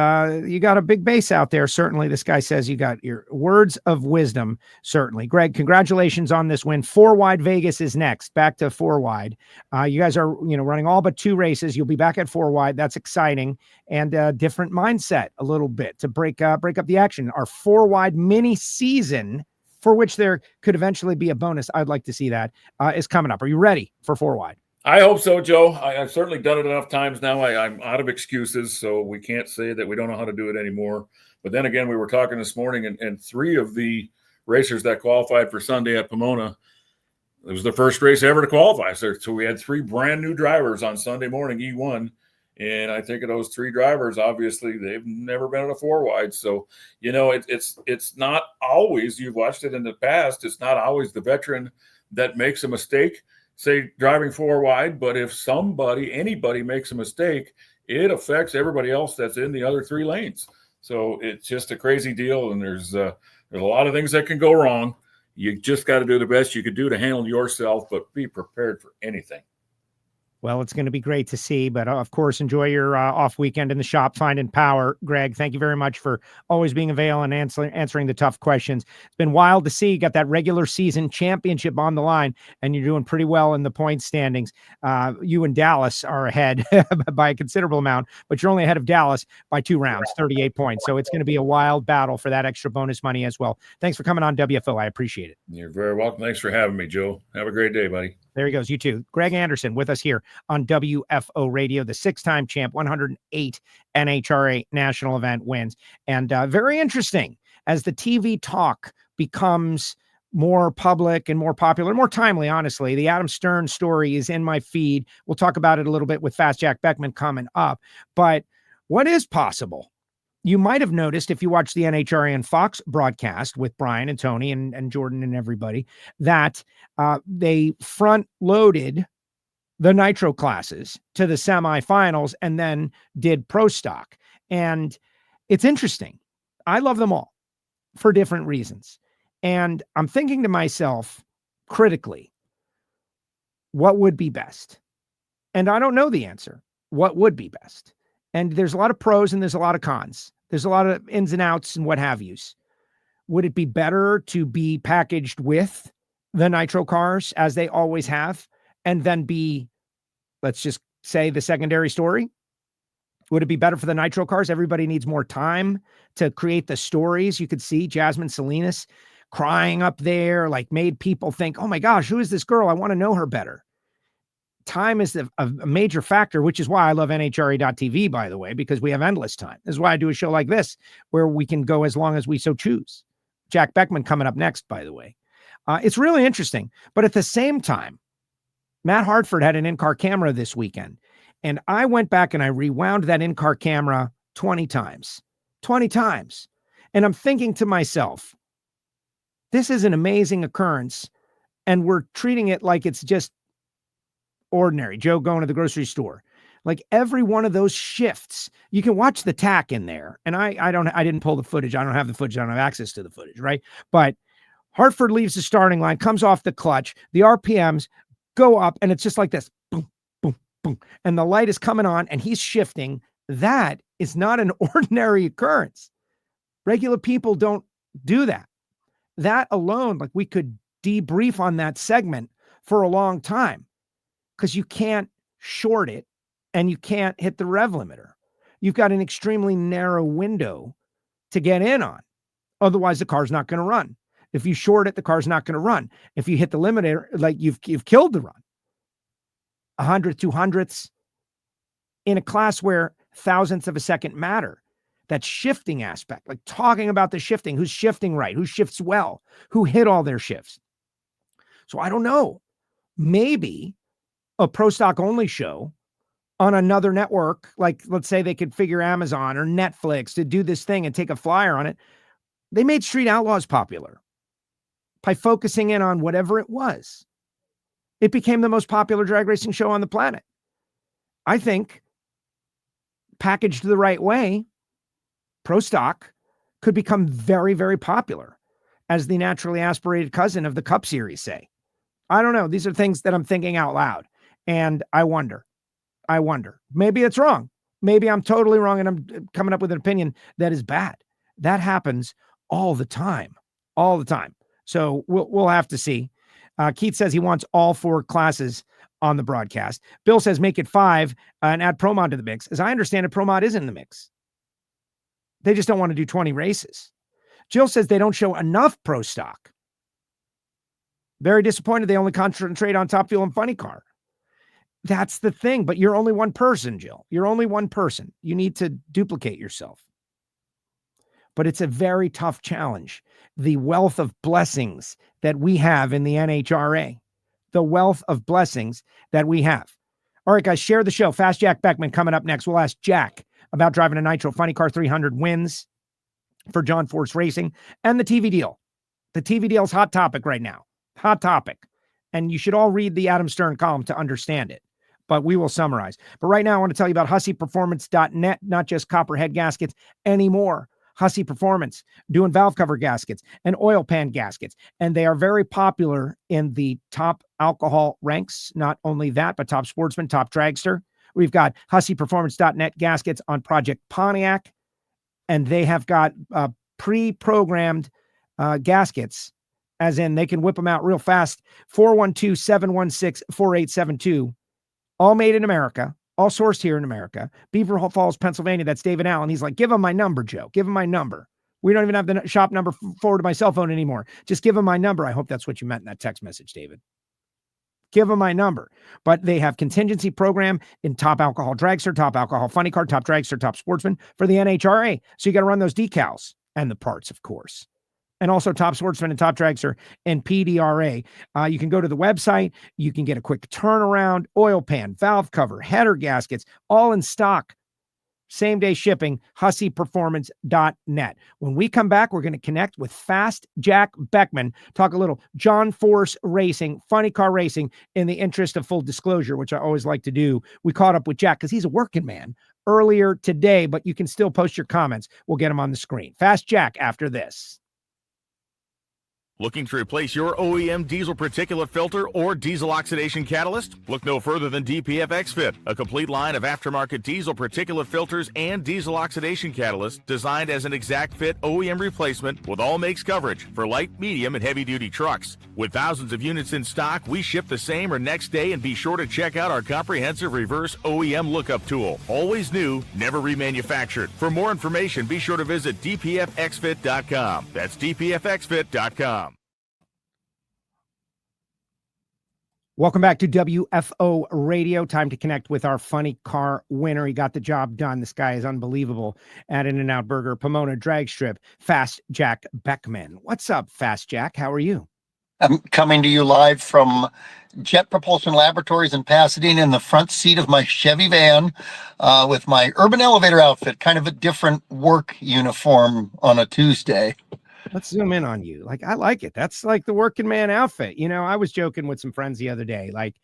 you got a big base out there. Certainly, this guy says you got your words of wisdom. Certainly. Greg, congratulations on this win. 4-wide Vegas is next. Back to 4-wide. You guys are, running all but 2 races. You'll be back at 4-wide. That's exciting. And different mindset a little bit to break up the action. Our 4-wide mini season, for which there could eventually be a bonus. I'd like to see that, is coming up. Are you ready for 4-wide? I hope so, Joe. I've certainly done it enough times now. I'm out of excuses, so we can't say that we don't know how to do it anymore. But then again, we were talking this morning, and 3 of the racers that qualified for Sunday at Pomona, it was the first race ever to qualify. So we had 3 brand new drivers on Sunday morning, E1. And I think of those 3 drivers, obviously, they've never been in a 4-wide. So, it's not always, you've watched it in the past, it's not always the veteran that makes a mistake, say, driving 4-wide. But if anybody makes a mistake, it affects everybody else that's in the other 3 lanes. So it's just a crazy deal. And there's a lot of things that can go wrong. You just got to do the best you could do to handle yourself, but be prepared for anything. Well, it's going to be great to see, but of course, enjoy your off weekend in the shop, finding power. Greg, thank you very much for always being available and answering the tough questions. It's been wild to see. You got that regular season championship on the line, and you're doing pretty well in the point standings. You and Dallas are ahead by a considerable amount, but you're only ahead of Dallas by 2 rounds, 38 points. So it's going to be a wild battle for that extra bonus money as well. Thanks for coming on WFO. I appreciate it. You're very welcome. Thanks for having me, Joe. Have a great day, buddy. There he goes. You too. Greg Anderson with us here on WFO Radio, the 6-time champ, 108 NHRA national event wins. And very interesting as the TV talk becomes more public and more popular, more timely, honestly. The Adam Stern story is in my feed. We'll talk about it a little bit with Fast Jack Beckman coming up. But what is possible? You might have noticed if you watch the NHRA and Fox broadcast with Brian and Tony and Jordan and everybody that they front-loaded the Nitro classes to the semifinals and then did Pro Stock. And it's interesting. I love them all for different reasons. And I'm thinking to myself critically, what would be best? And I don't know the answer. What would be best? And there's a lot of pros and there's a lot of cons. There's a lot of ins and outs and what have yous. Would it be better to be packaged with the Nitro cars as they always have and then be, let's just say, the secondary story? Would it be better for the Nitro cars? Everybody needs more time to create the stories. You could see Jasmine Salinas crying up there, like made people think, oh my gosh, who is this girl? I want to know her better. Time is a major factor, which is why I love NHRA.TV, by the way, because we have endless time. This is why I do a show like this, where we can go as long as we so choose. Jack Beckman coming up next, by the way. It's really interesting. But at the same time, Matt Hartford had an in-car camera this weekend. And I went back and I rewound that in-car camera 20 times. 20 times. And I'm thinking to myself, this is an amazing occurrence. And we're treating it like it's just ordinary Joe going to the grocery store. Like every one of those shifts, you can watch the tack in there. And I didn't pull the footage. I don't have the footage. I don't have access to the footage, right? But Hartford leaves the starting line, comes off the clutch, the RPMs go up, and it's just like this, boom, boom, boom. And the light is coming on and he's shifting. That is not an ordinary occurrence. Regular people don't do that. That alone, like we could debrief on that segment for a long time, because you can't short it and you can't hit the rev limiter. You've got an extremely narrow window to get in on. Otherwise, the car's not going to run. If you short it, the car's not going to run. If you hit the limiter, like you've killed the run. 100, 200ths in a class where thousandths of a second matter. That shifting aspect, like talking about the shifting, who's shifting right, who shifts well, who hit all their shifts. So I don't know. Maybe a Pro Stock only show on another network, like let's say they could figure Amazon or Netflix to do this thing and take a flyer on it. They made Street Outlaws popular by focusing in on whatever it was. It became the most popular drag racing show on the planet. I think packaged the right way, Pro Stock could become very, very popular as the naturally aspirated cousin of the Cup Series, say. I don't know. These are things that I'm thinking out loud. And I wonder. Maybe it's wrong. Maybe I'm totally wrong and I'm coming up with an opinion that is bad. That happens all the time. So we'll have to see. Keith says he wants all 4 classes on the broadcast. Bill says make it 5 and add Pro Mod to the mix. As I understand it, Pro Mod is in the mix. They just don't want to do 20 races. Jill says they don't show enough Pro Stock. Very disappointed they only concentrate on Top Fuel and Funny Car. That's the thing, but you're only one person, Jill. You're only one person. You need to duplicate yourself. But it's a very tough challenge. The wealth of blessings that we have in the NHRA. The wealth of blessings that we have. All right, guys, share the show. Fast Jack Beckman coming up next. We'll ask Jack about driving a Nitro Funny Car 300 wins for John Force Racing and the TV deal. The TV deal is hot topic right now. Hot topic. And you should all read the Adam Stern column to understand it. But we will summarize. But right now, I want to tell you about HusseyPerformance.net, not just copperhead gaskets anymore. Hussey Performance, doing valve cover gaskets and oil pan gaskets. And they are very popular in the top alcohol ranks. Not only that, but top sportsman, top dragster. We've got HusseyPerformance.net gaskets on Project Pontiac. And they have got pre-programmed gaskets, as in they can whip them out real fast. 412-716-4872. All made in America, all sourced here in America. Beaver Falls, Pennsylvania. That's David Allen. He's like, give him my number, Joe. Give him my number. We don't even have the shop number forward to my cell phone anymore. Just give him my number. I hope that's what you meant in that text message, David. Give him my number. But they have contingency program in top alcohol dragster, top alcohol funny car, top dragster, top sportsman for the NHRA. So you got to run those decals and the parts, of course. And also top sportsman and top dragster and PDRA. You can go to the website. You can get a quick turnaround, oil pan, valve cover, header gaskets, all in stock. Same day shipping, HusseyPerformance.net. When we come back, we're going to connect with Fast Jack Beckman, talk a little John Force Racing, funny car racing, in the interest of full disclosure, which I always like to do. We caught up with Jack because he's a working man earlier today, but you can still post your comments. We'll get them on the screen. Fast Jack after this. Looking to replace your OEM diesel particulate filter or diesel oxidation catalyst? Look no further than DPF XFit, a complete line of aftermarket diesel particulate filters and diesel oxidation catalysts designed as an exact fit OEM replacement with all makes coverage for light, medium, and heavy-duty trucks. With thousands of units in stock, we ship the same or next day, and be sure to check out our comprehensive reverse OEM lookup tool. Always new, never remanufactured. For more information, be sure to visit dpfxfit.com. That's dpfxfit.com. Welcome back to WFO Radio. Time to connect with our funny car winner. He got the job done. This guy is unbelievable at In-N-Out Burger, Pomona Drag Strip, Fast Jack Beckman. What's up, Fast Jack? How are you? I'm coming to you live from Jet Propulsion Laboratories in Pasadena in the front seat of my Chevy van with my urban elevator outfit, kind of a different work uniform on a Tuesday. Let's zoom in on you. Like, I like it. That's like the working man outfit. You know, I was joking with some friends the other day, like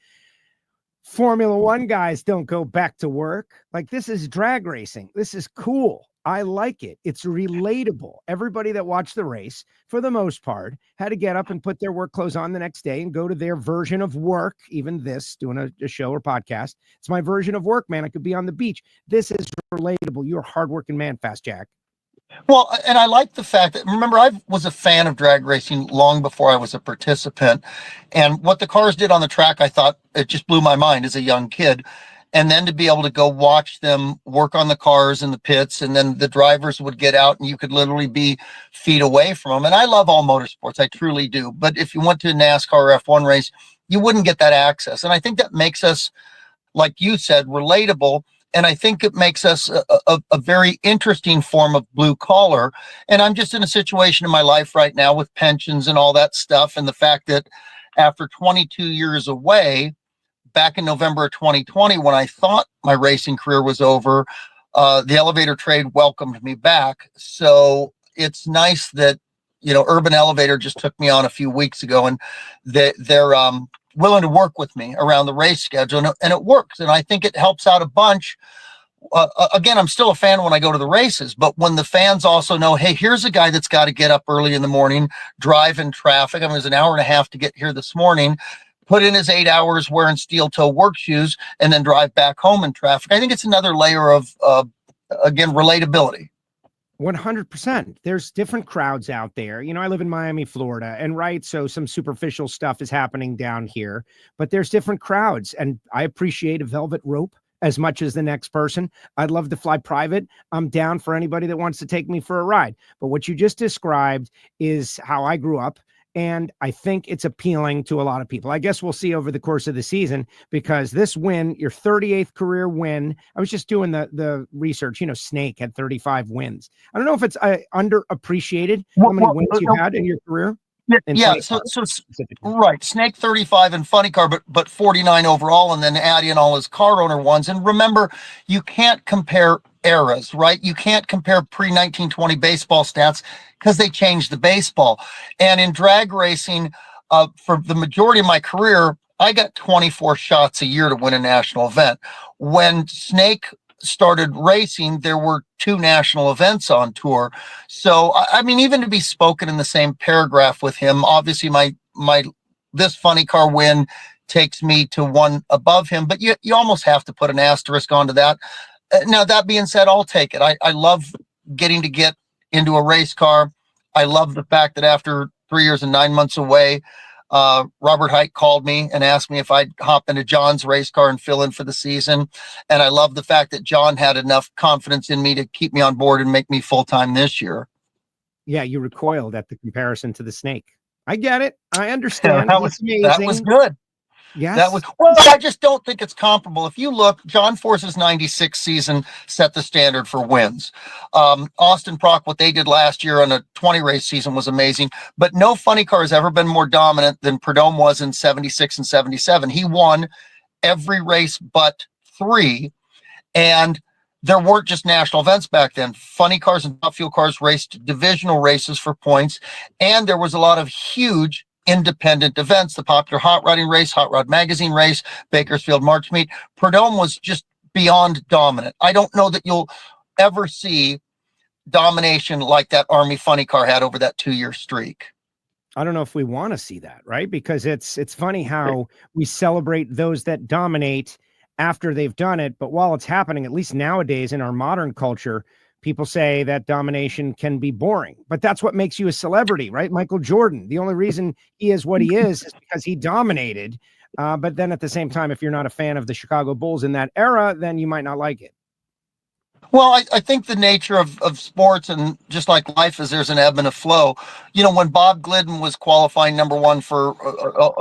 Formula One guys don't go back to work. Like, this is drag racing. This is cool. I like it. It's relatable. Everybody that watched the race, for the most part, had to get up and put their work clothes on the next day and go to their version of work. Even this, doing a show or podcast. It's my version of work, man. I could be on the beach. This is relatable. You're a hardworking man, Fast Jack. Well, and I like the fact that, remember, I was a fan of drag racing long before I was a participant. And what the cars did on the track, I thought it just blew my mind as a young kid. And then to be able to go watch them work on the cars in the pits, and then the drivers would get out and you could literally be feet away from them. And I love all motorsports. I truly do. But if you went to a NASCAR or F1 race, you wouldn't get that access. And I think that makes us, like you said, relatable. And I think it makes us a very interesting form of blue collar. And I'm just in a situation in my life right now with pensions and all that stuff. And the fact that after 22 years away, back in November of 2020, when I thought my racing career was over, the elevator trade welcomed me back. So it's nice that, you know, Urban Elevator just took me on a few weeks ago, and they're willing to work with me around the race schedule, and it works. And I think it helps out a bunch. Again, I'm still a fan when I go to the races, but when the fans also know, hey, here's a guy that's got to get up early in the morning, drive in traffic. I mean, it was an hour and a half to get here this morning, put in his 8 hours wearing steel toe work shoes, and then drive back home in traffic. I think it's another layer of, again, relatability. 100%. There's different crowds out there. You know, I live in Miami, Florida, and right, so some superficial stuff is happening down here, but there's different crowds, and I appreciate a velvet rope as much as the next person. I'd love to fly private. I'm down for anybody that wants to take me for a ride. But what you just described is how I grew up, and I think it's appealing to a lot of people. I guess we'll see over the course of the season, because this win, your 38th career win, I was just doing the research. You know, Snake had 35 wins. I don't know if it's underappreciated how many wins you've had in your career. Yeah. So right. Snake 35 and Funny Car, but 49 overall, and then add in all his car owner ones. And remember, you can't compare eras, right? You can't compare pre-1920 baseball stats because they changed the baseball. And in drag racing, for the majority of my career, I got 24 shots a year to win a national event. When Snake started racing, there were 2 national events on tour. So, I mean, even to be spoken in the same paragraph with him, obviously this Funny Car win takes me to one above him, but you almost have to put an asterisk onto that. Now, that being said, I'll take it. I love getting to get into a race car. I love the fact that after 3 years and 9 months away, Robert Hite called me and asked me if I'd hop into John's race car and fill in for the season. And I love the fact that John had enough confidence in me to keep me on board and make me full-time this year. Yeah, you recoiled at the comparison to the Snake. I get it. I understand. Yeah, that was good. Yes. Well, I just don't think it's comparable. If you look, John Force's 96 season set the standard for wins. Austin Prock, what they did last year on a 20 race season was amazing, but no Funny Car has ever been more dominant than Prudhomme was in 76 and 77. He won every race but 3. And there weren't just national events back then. Funny Cars and Top Fuel cars raced divisional races for points. And there was a lot of huge independent events, the popular hot rodding race, Hot Rod Magazine race, Bakersfield March Meet. Prudhomme was just beyond dominant. I don't know that you'll ever see domination like that Army Funny Car had over that 2-year streak. I don't know if we want to see that, right? Because it's funny how we celebrate those that dominate after they've done it. But while it's happening, at least nowadays in our modern culture, people say that domination can be boring, but that's what makes you a celebrity, right? Michael Jordan, the only reason he is what he is because he dominated. But then at the same time, if you're not a fan of the Chicago Bulls in that era, then you might not like it. Well, I think the nature of sports, and just like life, is there's an ebb and a flow. You know, when Bob Glidden was qualifying number one for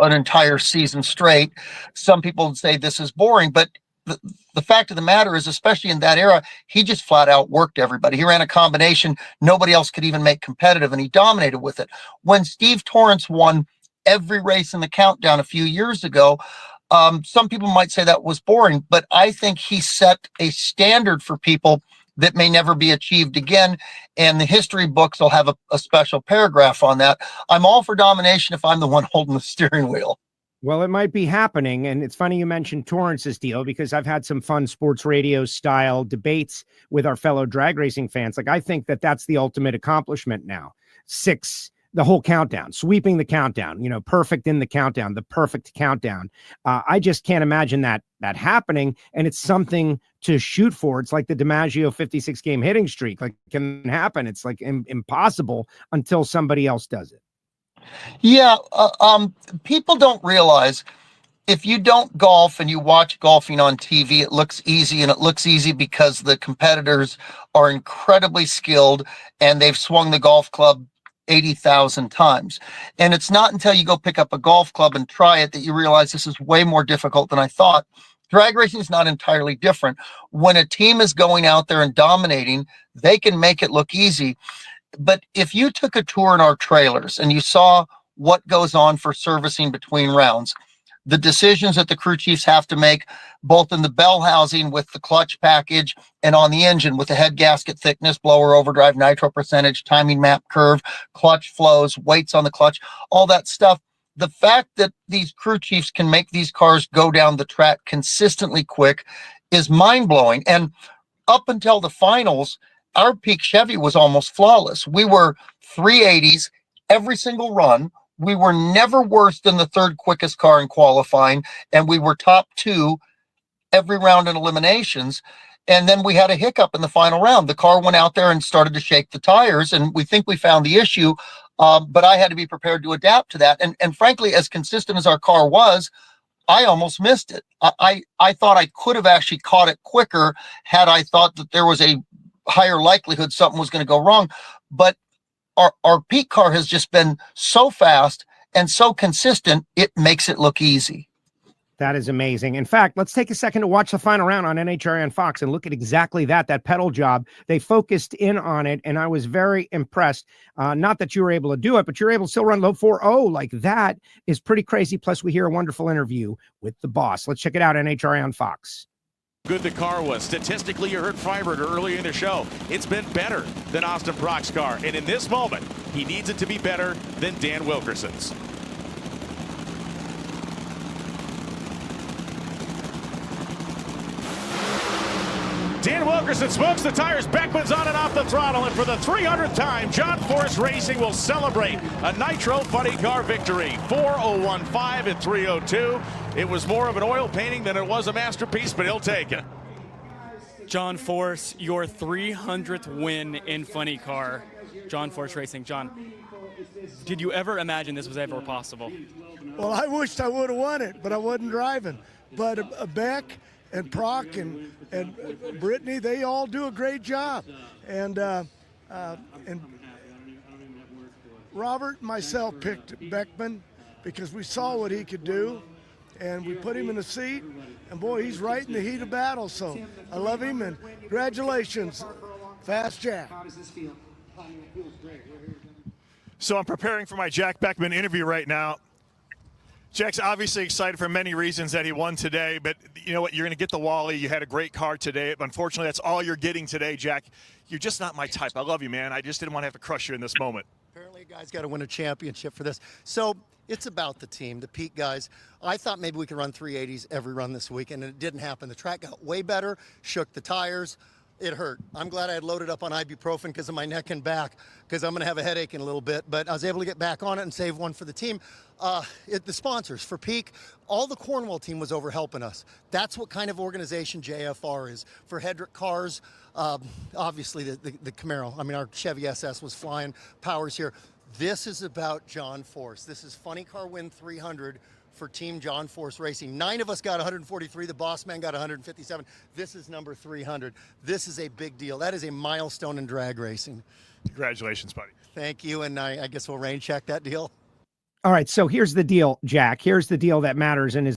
an entire season straight, some people would say this is boring, but the fact of the matter is, especially in that era, he just flat out worked everybody. He ran a combination nobody else could even make competitive, and he dominated with it. When Steve Torrence won every race in the countdown a few years ago, some people might say that was boring, but I think he set a standard for people that may never be achieved again. And the history books will have a special paragraph on that. I'm all for domination if I'm the one holding the steering wheel. Well, it might be happening. And it's funny you mentioned Torrance's deal, because I've had some fun sports radio style debates with our fellow drag racing fans. Like, I think that that's the ultimate accomplishment now. The whole countdown, sweeping the countdown, perfect in the countdown, the perfect countdown. I just can't imagine that happening. And it's something to shoot for. It's like the DiMaggio 56 game hitting streak. Like, it can happen. It's like impossible until somebody else does it. Yeah. People don't realize, if you don't golf and you watch golfing on TV, it looks easy, and it looks easy because the competitors are incredibly skilled and they've swung the golf club 80,000 times. And it's not until you go pick up a golf club and try it that you realize this is way more difficult than I thought. Drag racing is not entirely different. When a team is going out there and dominating, they can make it look easy. But if you took a tour in our trailers and you saw what goes on for servicing between rounds, the decisions that the crew chiefs have to make, both in the bell housing with the clutch package and on the engine with the head gasket thickness, blower overdrive, nitro percentage, timing map curve, clutch flows, weights on the clutch, all that stuff. The fact that these crew chiefs can make these cars go down the track consistently quick is mind-blowing. And up until the finals, our peak Chevy was almost flawless. We were 380s every single run. We were never worse than the third quickest car in qualifying, and we were top two every round in eliminations. And then we had a hiccup in the final round. The car went out there and started to shake the tires, and we think we found the issue, but I had to be prepared to adapt to that. And frankly, as consistent as our car was, I almost missed it. I thought I could have actually caught it quicker had I thought that there was a higher likelihood something was going to go wrong. But our peak car has just been so fast and so consistent, it makes it look easy. That is amazing. In fact, let's take a second to watch the final round on NHRA on Fox and look at exactly that pedal job. They focused in on it, and I was very impressed. Not that you were able to do it, but you're able to still run low 4.0. Like, that is pretty crazy. Plus, we hear a wonderful interview with the boss. Let's check it out, NHRA on Fox. Good the car was. Statistically, you heard Freiberger earlier in the show. It's been better than Austin Prock's car. And in this moment, he needs it to be better than Dan Wilkerson's. Dan Wilkerson smokes the tires. Beckman's on and off the throttle. And for the 300th time, John Force Racing will celebrate a Nitro Funny Car victory. 4:015 and 3:02. It was more of an oil painting than it was a masterpiece, but he'll take it. John Force, your 300th win in Funny Car. John Force Racing. John, did you ever imagine this was ever possible? Well, I wished I would have won it, but I wasn't driving. But Beck and Prock and Brittany, they all do a great job. And Robert and myself picked Beckman because we saw what he could do, and we put him in the seat, and boy, he's right in the heat of battle. So I love him, and congratulations, Fast Jack. How does this feel? So I'm preparing for my Jack Beckman interview right now. Jack's obviously excited for many reasons that he won today, but you know what? You're going to get the Wally. You had a great car today. Unfortunately, that's all you're getting today, Jack. You're just not my type. I love you, man. I just didn't want to have to crush you in this moment. Apparently, a guy's got to win a championship for this. So it's about the team, the peak guys. I thought maybe we could run 380s every run this week, and it didn't happen. The track got way better, shook the tires. It hurt. I'm glad I had loaded up on ibuprofen because of my neck and back, because I'm going to have a headache in a little bit. But I was able to get back on it and save one for the team. The sponsors for Peak, all the Cornwall team was over helping us. That's what kind of organization JFR is. For Hedrick Cars, obviously the Camaro. I mean, our Chevy SS was flying. Power's here. This is about John Force. This is Funny Car Win 300 for Team John Force Racing. 9 of us got 143. The boss man got 157. This is number 300. This is a big deal. That is a milestone in drag racing. Congratulations, buddy. Thank you, and I guess we'll rain check that deal. All right, so here's the deal, Jack. Here's the deal that matters, and is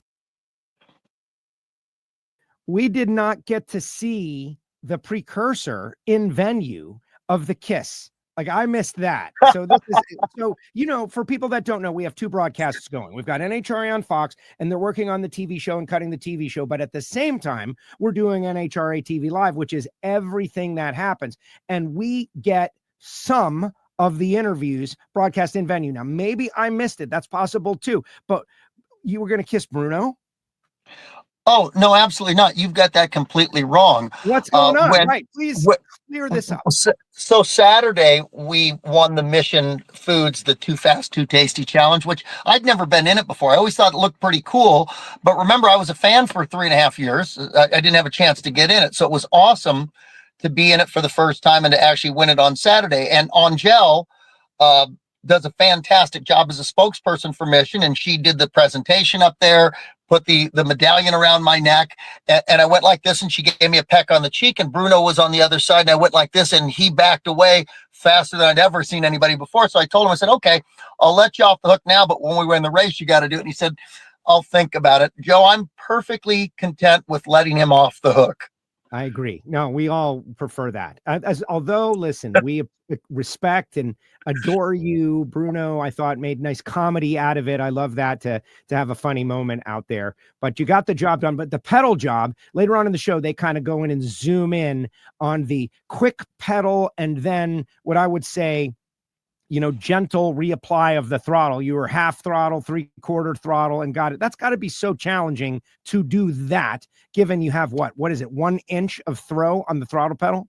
we did not get to see the precursor in venue of the kiss. Like, I missed that. So this is, so, you know, for people that don't know, we have 2 broadcasts going. We've got NHRA on Fox, and they're working on the TV show and cutting the TV show. But at the same time, we're doing NHRA TV Live, which is everything that happens. And we get some of the interviews broadcast in venue. Now, maybe I missed it. That's possible too. But you were going to kiss Bruno? Oh, no, absolutely not. You've got that completely wrong. What's going on? Right. Please clear this up. So Saturday, we won the Mission Foods, the Too Fast, Too Tasty Challenge, which I'd never been in it before. I always thought it looked pretty cool. But remember, I was a fan for 3.5 years. I didn't have a chance to get in it. So it was awesome to be in it for the first time and to actually win it on Saturday. And Angel does a fantastic job as a spokesperson for Mission. And she did the presentation up there, put the medallion around my neck, and I went like this, and she gave me a peck on the cheek, and Bruno was on the other side, and I went like this, and he backed away faster than I'd ever seen anybody before. So I told him, I said, okay, I'll let you off the hook now, but when we win the race, you got to do it. And he said, I'll think about it. Joe, I'm perfectly content with letting him off the hook. I agree. No, we all prefer that. Although, listen, we respect and adore you, Bruno. I thought made nice comedy out of it. I love that to have a funny moment out there. But you got the job done. But the pedal job, later on in the show, they kind of go in and zoom in on the quick pedal and then what I would say, you know, gentle reapply of the throttle. You were half throttle, 3/4 throttle, and got it. That's got to be so challenging to do that, given you have what is it, 1 inch of throw on the throttle pedal?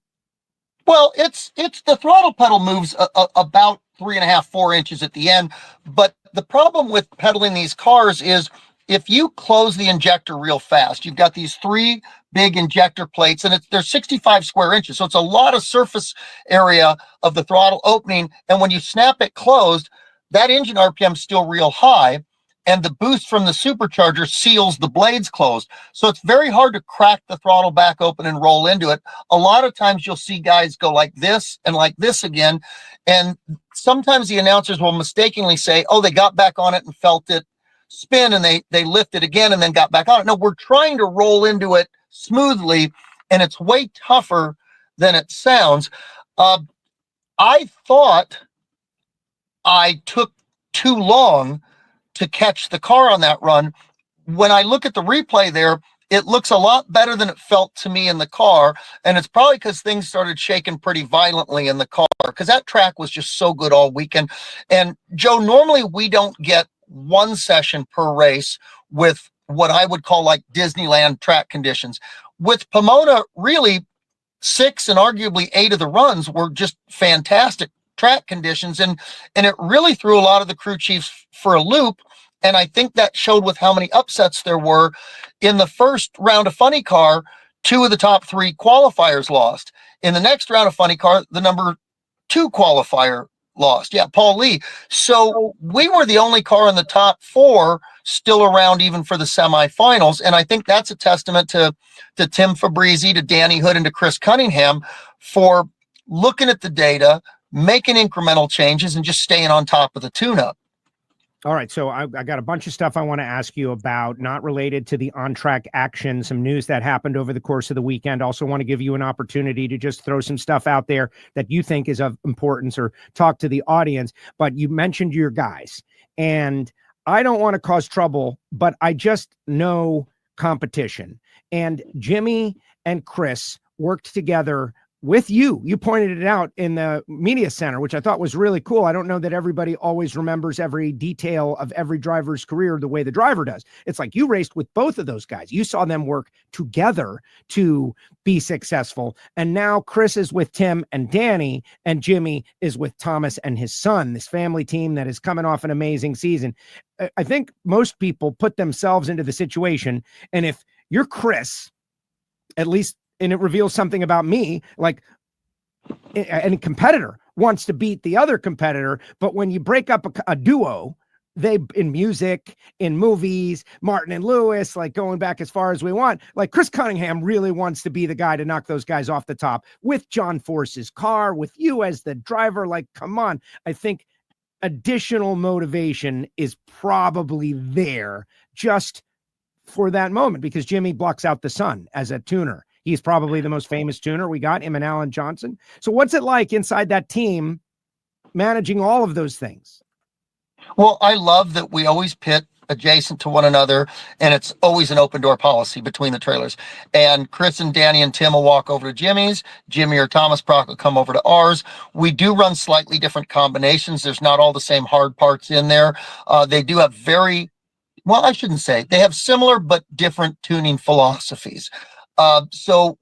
Well, it's the throttle pedal moves about 3.5, 4 inches at the end. But the problem with pedaling these cars is if you close the injector real fast, you've got these 3 big injector plates, and they're 65 square inches. So it's a lot of surface area of the throttle opening. And when you snap it closed, that engine RPM is still real high, and the boost from the supercharger seals the blades closed. So it's very hard to crack the throttle back open and roll into it. A lot of times you'll see guys go like this and like this again. And sometimes the announcers will mistakenly say, oh, they got back on it and felt it spin, and they lifted again and then got back on it. No, we're trying to roll into it smoothly, and it's way tougher than it sounds. I thought I took too long to catch the car on that run. When I look at the replay there, it looks a lot better than it felt to me in the car. And it's probably because things started shaking pretty violently in the car, because that track was just so good all weekend. And Joe, normally we don't get 1 session per race with what I would call like Disneyland track conditions. With Pomona, really 6 and arguably 8 of the runs were just fantastic track conditions, and it really threw a lot of the crew chiefs for a loop. And I think that showed with how many upsets there were. In the first round of Funny Car, 2 of the top 3 qualifiers lost. In the next round of Funny Car, the number 2 qualifier lost. Yeah, Paul Lee. So we were the only car in the top 4 still around even for the semifinals. And I think that's a testament to Tim Fabrizi, to Danny Hood, and to Chris Cunningham for looking at the data, making incremental changes, and just staying on top of the tune-up. All right, so I got a bunch of stuff I want to ask you about, not related to the on-track action, some news that happened over the course of the weekend. Also want to give you an opportunity to just throw some stuff out there that you think is of importance or talk to the audience. But you mentioned your guys, and I don't want to cause trouble, but I just know competition. And Jimmy and Chris worked together with you. You pointed it out in the media center, which I thought was really cool. I don't know that everybody always remembers every detail of every driver's career the way the driver does. It's like you raced with both of those guys. You saw them work together to be successful. And now Chris is with Tim and Danny, and Jimmy is with Thomas and his son, this family team that is coming off an amazing season. I think most people put themselves into the situation. And if you're Chris, at least, and it reveals something about me, like any competitor wants to beat the other competitor. But when you break up a duo, they, in music, in movies, Martin and Lewis, like going back as far as we want, like Chris Cunningham really wants to be the guy to knock those guys off the top with John Force's car, with you as the driver. Like, come on. I think additional motivation is probably there just for that moment, because Jimmy blocks out the sun as a tuner. He's probably the most famous tuner we got, him and Alan Johnson. So what's it like inside that team managing all of those things? Well, I love that we always pit adjacent to one another, and it's always an open door policy between the trailers. And Chris and Danny and Tim will walk over to Jimmy's. Jimmy or Thomas Prock will come over to ours. We do run slightly different combinations. There's not all the same hard parts in there. They do have I shouldn't say. They have similar but different tuning philosophies. So,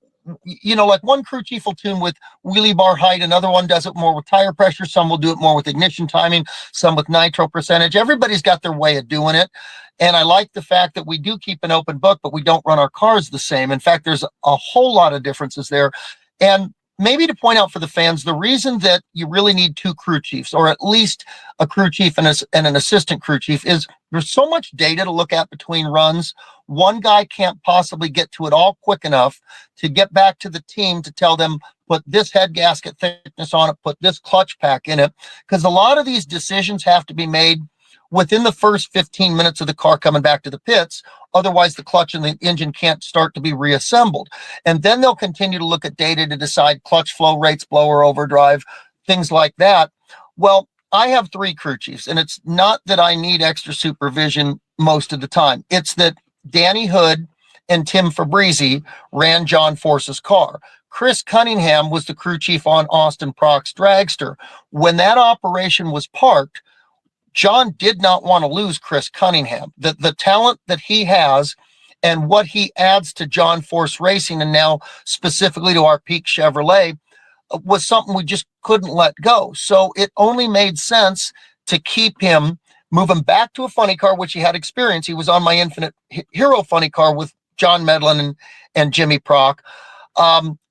like one crew chief will tune with wheelie bar height, another one does it more with tire pressure, some will do it more with ignition timing, some with nitro percentage. Everybody's got their way of doing it. And I like the fact that we do keep an open book, but we don't run our cars the same. In fact, there's a whole lot of differences there. And maybe to point out for the fans, the reason that you really need two crew chiefs, or at least a crew chief and an assistant crew chief, is there's so much data to look at between runs. One guy can't possibly get to it all quick enough to get back to the team to tell them, put this head gasket thickness on it, put this clutch pack in it, because a lot of these decisions have to be made within the first 15 minutes of the car coming back to the pits. Otherwise, the clutch and the engine can't start to be reassembled. And then they'll continue to look at data to decide clutch flow rates, blower overdrive, things like that. Well, I have three crew chiefs, and it's not that I need extra supervision most of the time. It's that Danny Hood and Tim Fabrizi ran John Force's car. Chris Cunningham was the crew chief on Austin Prock's dragster. When that operation was parked, John did not want to lose Chris Cunningham. The talent that he has and what he adds to John Force Racing, and now specifically to our Peak Chevrolet, was something we just couldn't let go. So it only made sense to keep him, move him back to a funny car, which he had experience. He was on my Infinite Hero funny car with John Medlin and Jimmy Prock.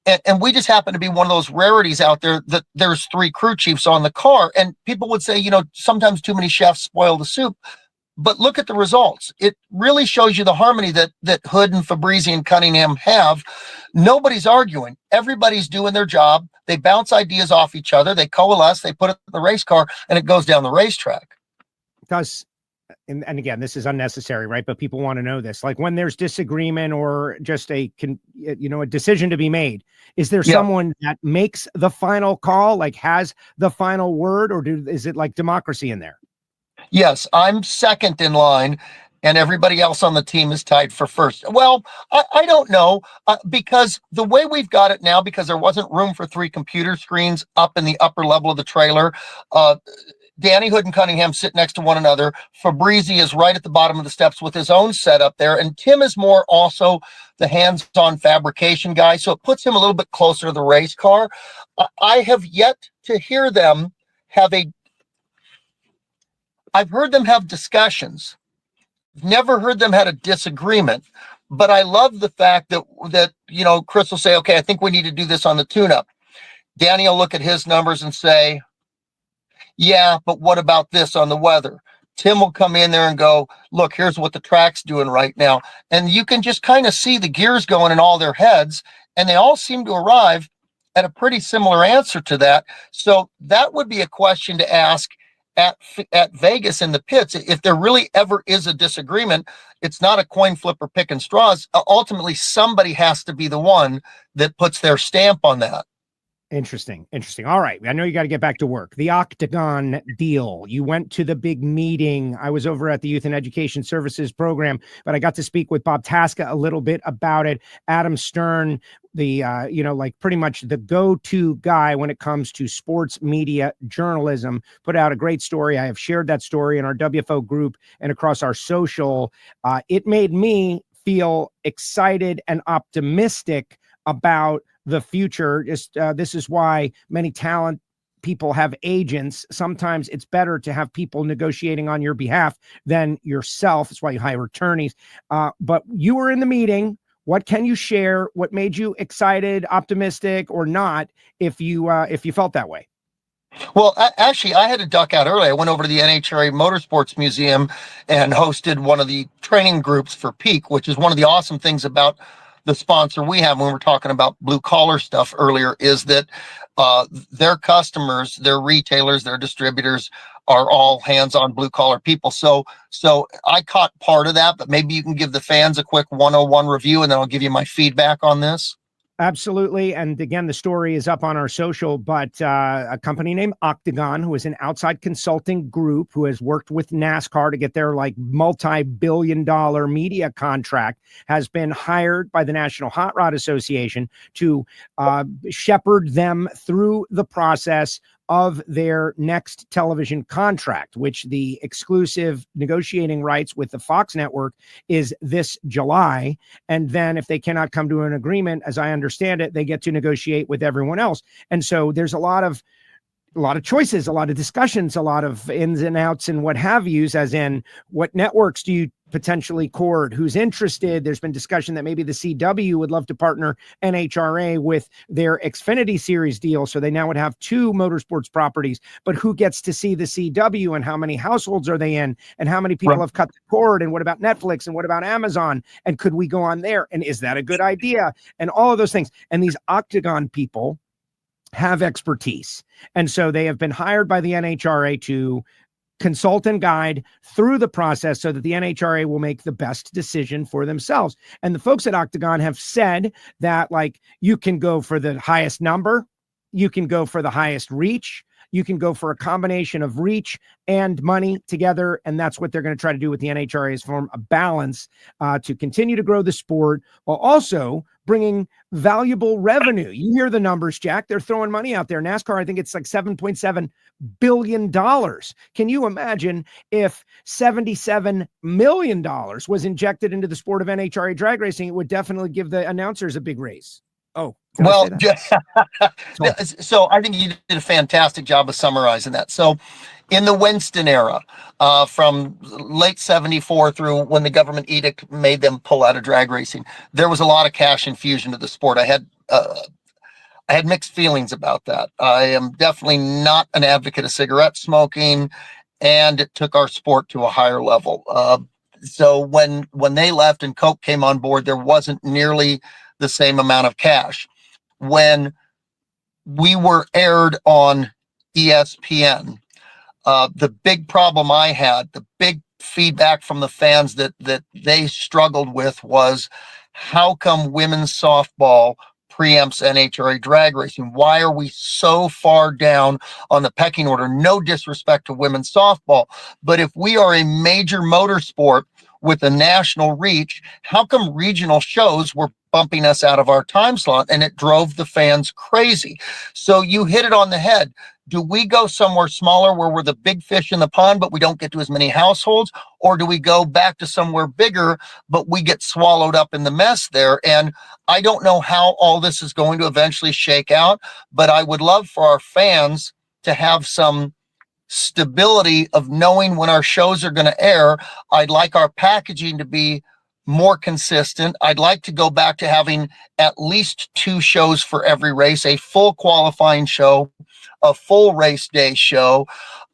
And we just happen to be one of those rarities out there that there's three crew chiefs on the car. And people would say, sometimes too many chefs spoil the soup. But look at the results. It really shows you the harmony that Hood and Fabrizi and Cunningham have. Nobody's arguing. Everybody's doing their job. They bounce ideas off each other. They coalesce. They put it in the race car, and it goes down the racetrack. Because, and again, this is unnecessary, right? But people want to know this. Like, when there's disagreement or just a decision to be made, is there someone that makes the final call, like has the final word, or is it like democracy in there? Yes, I'm second in line, and everybody else on the team is tied for first. Well, I don't know, because the way we've got it now, because there wasn't room for three computer screens up in the upper level of the trailer, Danny Hood and Cunningham sit next to one another. Fabrizi is right at the bottom of the steps with his own setup there. And Tim is more also the hands-on fabrication guy. So it puts him a little bit closer to the race car. I have yet to hear them have I've heard them have discussions. Never heard them had a disagreement. But I love the fact that Chris will say, okay, I think we need to do this on the tune-up. Danny will look at his numbers and say, yeah, but what about this on the weather? Tim will come in there and go, look, here's what the track's doing right now. And you can just kind of see the gears going in all their heads, and they all seem to arrive at a pretty similar answer to that. So that would be a question to ask at Vegas in the pits. If there really ever is a disagreement, it's not a coin flip or picking straws. Ultimately, somebody has to be the one that puts their stamp on that. Interesting. All right. I know you got to get back to work. The Octagon deal. You went to the big meeting. I was over at the Youth and Education Services program, but I got to speak with Bob Tasca a little bit about it. Adam Stern, the, pretty much the go-to guy when it comes to sports media journalism, put out a great story. I have shared that story in our WFO group and across our social. It made me feel excited and optimistic about the future. This is why many talent people have agents. Sometimes it's better to have people negotiating on your behalf than yourself. That's why you hire attorneys. But you were in the meeting. What can you share? What made you excited, optimistic, or not, if you felt that way? Well, actually, I had to duck out early. I went over to the NHRA Motorsports Museum and hosted one of the training groups for Peak, which is one of the awesome things about the sponsor we have when we're talking about blue collar stuff earlier, is that their customers, their retailers, their distributors are all hands-on blue collar people. So I caught part of that, but maybe you can give the fans a quick 101 review, and then I'll give you my feedback on this. Absolutely. And again, the story is up on our social, but a company named Octagon, who is an outside consulting group who has worked with NASCAR to get their like multi-billion-dollar media contract, has been hired by the National Hot Rod Association to shepherd them through the process of their next television contract, which the exclusive negotiating rights with the Fox network is this July. And then if they cannot come to an agreement, as I understand it, they get to negotiate with everyone else. And so there's a lot of choices, a lot of discussions, a lot of ins and outs and what have yous, as in what networks do you potentially court, who's interested. There's been discussion that maybe the CW would love to partner NHRA with their Xfinity Series deal. So they now would have two motorsports properties, but who gets to see the CW and how many households are they in and how many people have cut the cord, and what about Netflix and what about Amazon? And could we go on there? And is that a good idea? And all of those things. And these Octagon people have expertise. And so they have been hired by the NHRA to consult and guide through the process so that the NHRA will make the best decision for themselves. And the folks at Octagon have said that, like, you can go for the highest number, you can go for the highest reach, you can go for a combination of reach and money together. And that's what they're going to try to do with the NHRA, is form a balance to continue to grow the sport while also bringing valuable revenue. You hear the numbers, Jack. They're throwing money out there. NASCAR, I think it's like $7.7 billion. Can you imagine if $77 million was injected into the sport of NHRA drag racing? It would definitely give the announcers a big raise. Oh, well, so I think you did a fantastic job of summarizing that. So in the Winston era, from late 74 through when the government edict made them pull out of drag racing, there was a lot of cash infusion to the sport. I had mixed feelings about that. I am definitely not an advocate of cigarette smoking, and it took our sport to a higher level. So when they left and Coke came on board, there wasn't nearly the same amount of cash. When we were aired on ESPN, the big problem I had, the big feedback from the fans that they struggled with was, how come women's softball preempts NHRA drag racing? Why are we so far down on the pecking order? No disrespect to women's softball, but if we are a major motorsport with a national reach, how come regional shows were bumping us out of our time slot? And it drove the fans crazy. So you hit it on the head. Do we go somewhere smaller where we're the big fish in the pond, but we don't get to as many households? Or do we go back to somewhere bigger, but we get swallowed up in the mess there? And I don't know how all this is going to eventually shake out, but I would love for our fans to have some stability of knowing when our shows are going to air. I'd like our packaging to be more consistent. I'd like to go back to having at least 2 shows for every race, a full qualifying show, a full race day show.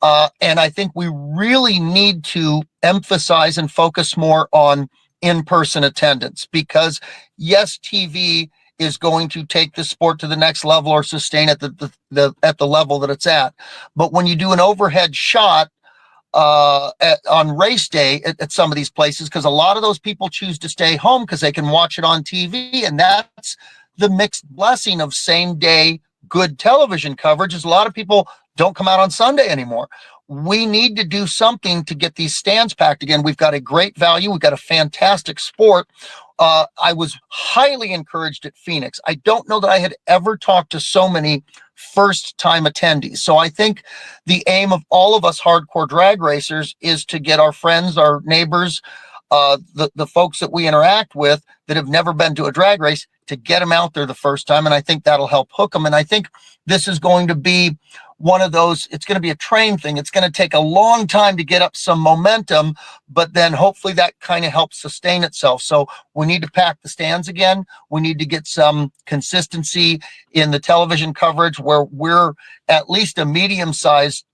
And I think we really need to emphasize and focus more on in-person attendance, because yes, TV is going to take the sport to the next level or sustain at the level that it's at. But when you do an overhead shot on race day at some of these places, because a lot of those people choose to stay home because they can watch it on TV, and that's the mixed blessing of same day good television coverage, is a lot of people don't come out on Sunday anymore. We need to do something to get these stands packed again. We've got a great value. We've got a fantastic sport. I was highly encouraged at Phoenix. I don't know that I had ever talked to so many first-time attendees. So I think the aim of all of us hardcore drag racers is to get our friends, our neighbors, the folks that we interact with that have never been to a drag race, to get them out there the first time. And I think that'll help hook them. And I think this is going to be one of those, it's going to be a train thing. It's going to take a long time to get up some momentum, but then hopefully that kind of helps sustain itself. So we need to pack the stands again. We need to get some consistency in the television coverage where we're at least a medium-sized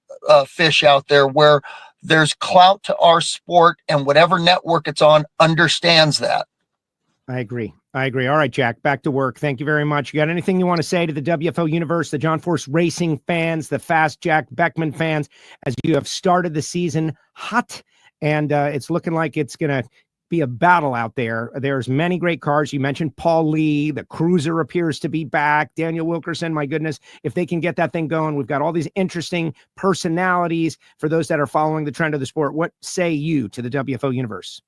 fish out there, where there's clout to our sport, and whatever network it's on understands that. I agree. All right, Jack, back to work. Thank you very much. You got anything you want to say to the WFO universe, the John Force Racing fans, the Fast Jack Beckman fans, as you have started the season hot, and it's looking like it's going to be a battle out there. There's many great cars. You mentioned Paul Lee. The Cruiser appears to be back. Daniel Wilkerson, my goodness, if they can get that thing going. We've got all these interesting personalities for those that are following the trend of the sport. What say you to the WFO universe?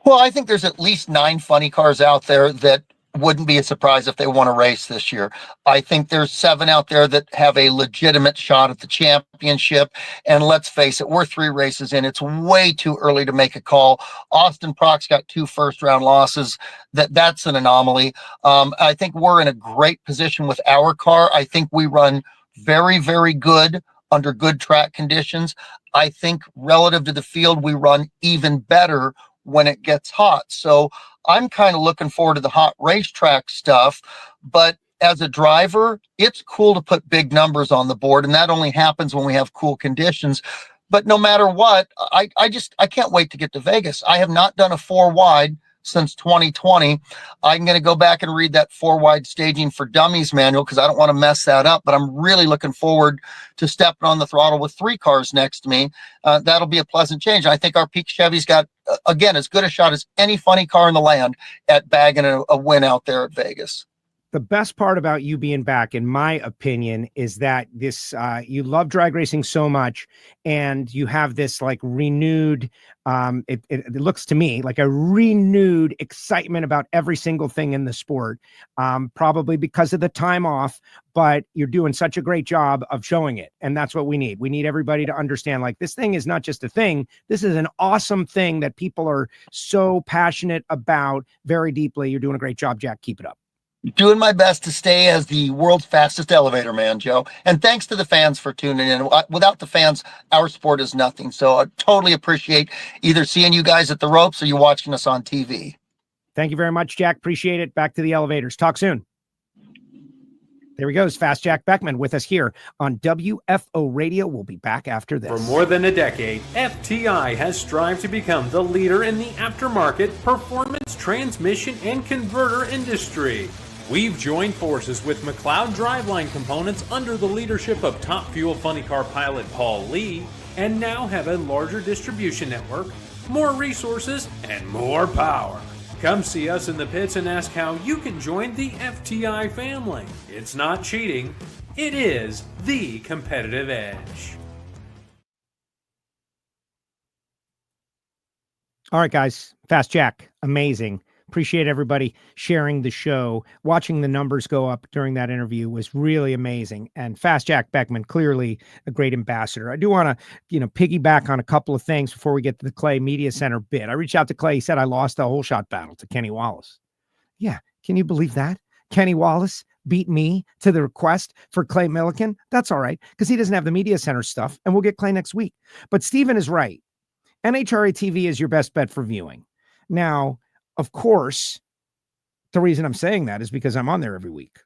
Well, I think there's at least 9 funny cars out there that wouldn't be a surprise if they won a race this year. I think there's 7 out there that have a legitimate shot at the championship. And let's face it, we're 3 races in. It's way too early to make a call. Austin Prock's got 2 first-round losses. That's an anomaly. I think we're in a great position with our car. I think we run very, very good under good track conditions. I think relative to the field, we run even better when it gets hot. So I'm kind of looking forward to the hot racetrack stuff, but as a driver, it's cool to put big numbers on the board. And that only happens when we have cool conditions. But no matter what, I can't wait to get to Vegas. I have not done a 4 wide since 2020. I'm going to go back and read that 4 wide staging for dummies manual, because I don't want to mess that up, but I'm really looking forward to stepping on the throttle with 3 cars next to me. That'll be a pleasant change. I think our Peak Chevy's got, again, as good a shot as any funny car in the land at bagging a win out there at Vegas. The best part about you being back, in my opinion, is that this you love drag racing so much, and you have this like renewed it looks to me like a renewed excitement about every single thing in the sport, probably because of the time off, but you're doing such a great job of showing it. And that's what we need. We need everybody to understand, like, this thing is not just a thing. This is an awesome thing that people are so passionate about very deeply. You're doing a great job, Jack. Keep it up. Doing my best to stay as the world's fastest elevator man, Joe. And thanks to the fans for tuning in. Without the fans, our sport is nothing. So I totally appreciate either seeing you guys at the ropes or you watching us on TV. Thank you very much, Jack. Appreciate it. Back to the elevators. Talk soon. There he goes. Fast Jack Beckman with us here on WFO Radio. We'll be back after this. For more than a decade, FTI has strived to become the leader in the aftermarket performance transmission and converter industry. We've joined forces with McLeod Driveline Components under the leadership of Top Fuel Funny Car pilot Paul Lee, and now have a larger distribution network, more resources, and more power. Come see us in the pits and ask how you can join the FTI family. It's not cheating, it is the competitive edge. All right, guys. Fast Jack, amazing. Appreciate everybody sharing the show. Watching the numbers go up during that interview was really amazing. And Fast Jack Beckman, clearly a great ambassador. I do want to, piggyback on a couple of things before we get to the Clay Media Center bit. I reached out to Clay. He said I lost a whole shot battle to Kenny Wallace. Yeah. Can you believe that? Kenny Wallace beat me to the request for Clay Millican. That's all right, because he doesn't have the Media Center stuff, and we'll get Clay next week. But Steven is right. NHRA TV is your best bet for viewing. Now, of course, the reason I'm saying that is because I'm on there every week.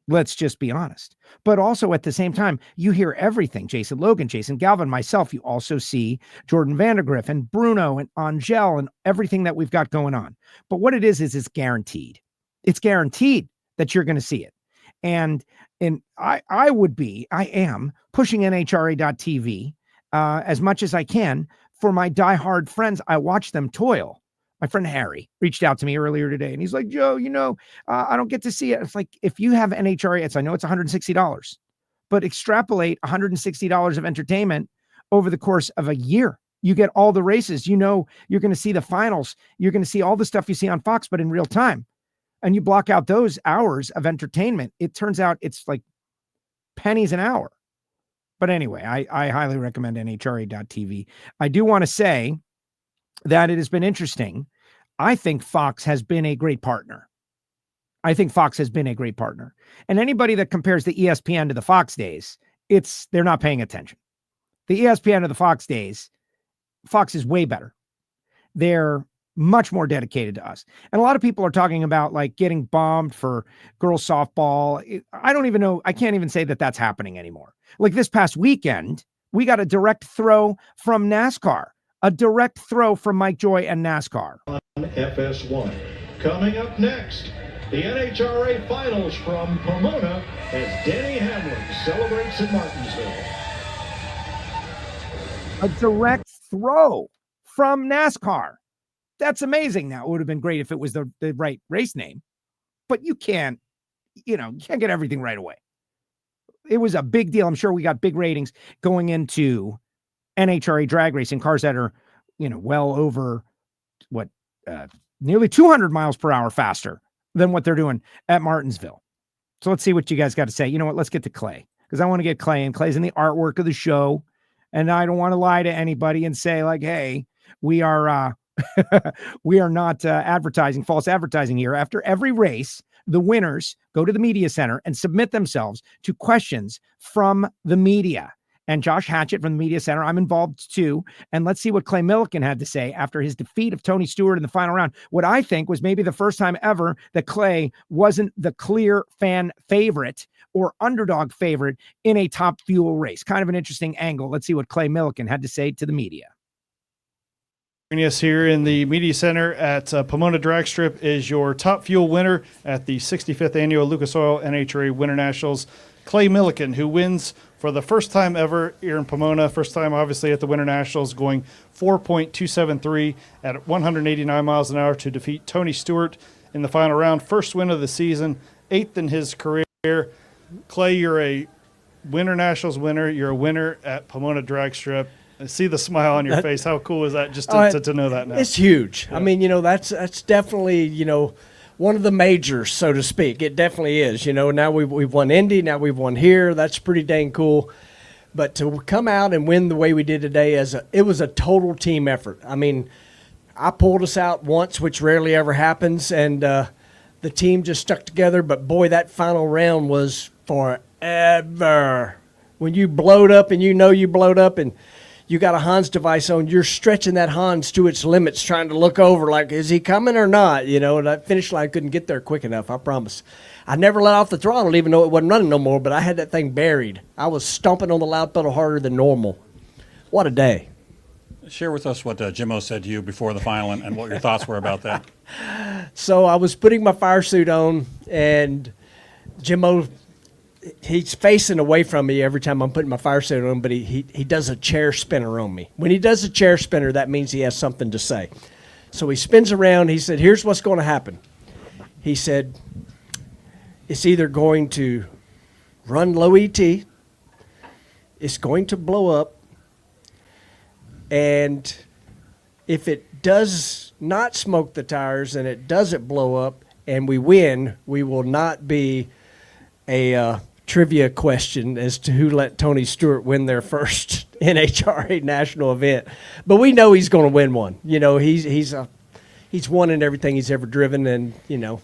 Let's just be honest. But also at the same time, you hear everything. Jason Logan, Jason Galvin, myself. You also see Jordan Vandergriff and Bruno and Angel and everything that we've got going on. But what it is it's guaranteed. It's guaranteed that you're going to see it. And I am pushing NHRA.TV as much as I can for my diehard friends. I watch them toil. My friend Harry reached out to me earlier today, and he's like, Joe, I don't get to see it. It's like, if you have NHRA, I know it's $160, but extrapolate $160 of entertainment over the course of a year. You get all the races. You're going to see the finals. You're going to see all the stuff you see on Fox, but in real time. And you block out those hours of entertainment. It turns out it's like pennies an hour. But anyway, I highly recommend NHRA.TV. I do want to say that it has been interesting. I think Fox has been a great partner. And anybody that compares the ESPN to the Fox days, they're not paying attention. The ESPN to the Fox days, Fox is way better. They're much more dedicated to us. And a lot of people are talking about like getting bombed for girls softball. I don't even know. I can't even say that that's happening anymore. Like this past weekend, we got a direct throw from NASCAR, a direct throw from Mike Joy and NASCAR. FS1. Coming up next, the NHRA Finals from Pomona as Denny Hamlin celebrates in Martinsville. A direct throw from NASCAR. That's amazing. Now, it would have been great if it was the right race name, but you can't get everything right away. It was a big deal. I'm sure we got big ratings going into NHRA drag racing cars that are, well over nearly 200 miles per hour faster than what they're doing at Martinsville. So let's see what you guys got to say. You know what? Let's get to Clay, because I want to get Clay, and Clay's in the artwork of the show. And I don't want to lie to anybody and say like, hey, we are not advertising, false advertising here. After every race, the winners go to the media center and submit themselves to questions from the media. And Josh Hatchett from the media center, I'm involved too. And let's see what Clay Millican had to say after his defeat of Tony Stewart in the final round. What I think was maybe the first time ever that Clay wasn't the clear fan favorite or underdog favorite in a Top Fuel race. Kind of an interesting angle. Let's see what Clay Millican had to say to the media. Joining us here in the media center at Pomona Drag Strip is your Top Fuel winner at the 65th annual Lucas Oil NHRA Winternationals, Clay Millican, who wins for the first time ever here in Pomona. First time, obviously, at the Winternationals, going 4.273 at 189 miles an hour to defeat Tony Stewart in the final round. First win of the season, 8th in his career. Clay, you're a Winternationals winner. You're a winner at Pomona Drag Strip. I see the smile on your face. How cool is that just to know that now? It's huge. Yeah. I mean, that's definitely, one of the majors, so to speak. It definitely is. Now we've won Indy. Now we've won here. That's pretty dang cool. But to come out and win the way we did today, it was a total team effort. I mean, I pulled us out once, which rarely ever happens, and the team just stuck together. But, boy, that final round was forever. When you blowed up and you blowed up and you got a Hans device on, you're stretching that Hans to its limits, trying to look over like, is he coming or not? And that finish line couldn't get there quick enough, I promise. I never let off the throttle, even though it wasn't running no more, but I had that thing buried. I was stomping on the loud pedal harder than normal. What a day. Share with us what Jimmo said to you before the final and what your thoughts were about that. So I was putting my fire suit on, and Jimmo, he's facing away from me every time I'm putting my fire suit on, but he does a chair spinner on me. When he does a chair spinner, that means he has something to say. So he spins around. He said, here's what's going to happen. He said, it's either going to run low ET, it's going to blow up, and if it does not smoke the tires and it doesn't blow up and we win, we will not be a trivia question as to who let Tony Stewart win their first NHRA national event. But we know he's going to win one. He's won in everything he's ever driven, and,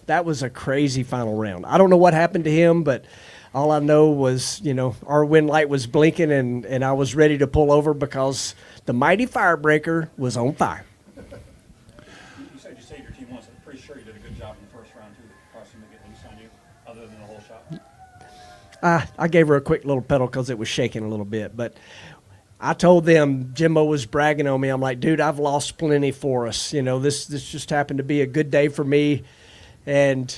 that was a crazy final round. I don't know what happened to him, but all I know was, our wind light was blinking, and I was ready to pull over because the mighty firebreaker was on fire. You said you saved your team once. I'm pretty sure you did a good job in the first round, too. The car seemed to get loose on you, other than the whole shot. I gave her a quick little pedal because it was shaking a little bit, but I told them, Jimmo was bragging on me. I'm like, dude, I've lost plenty for us. This just happened to be a good day for me. And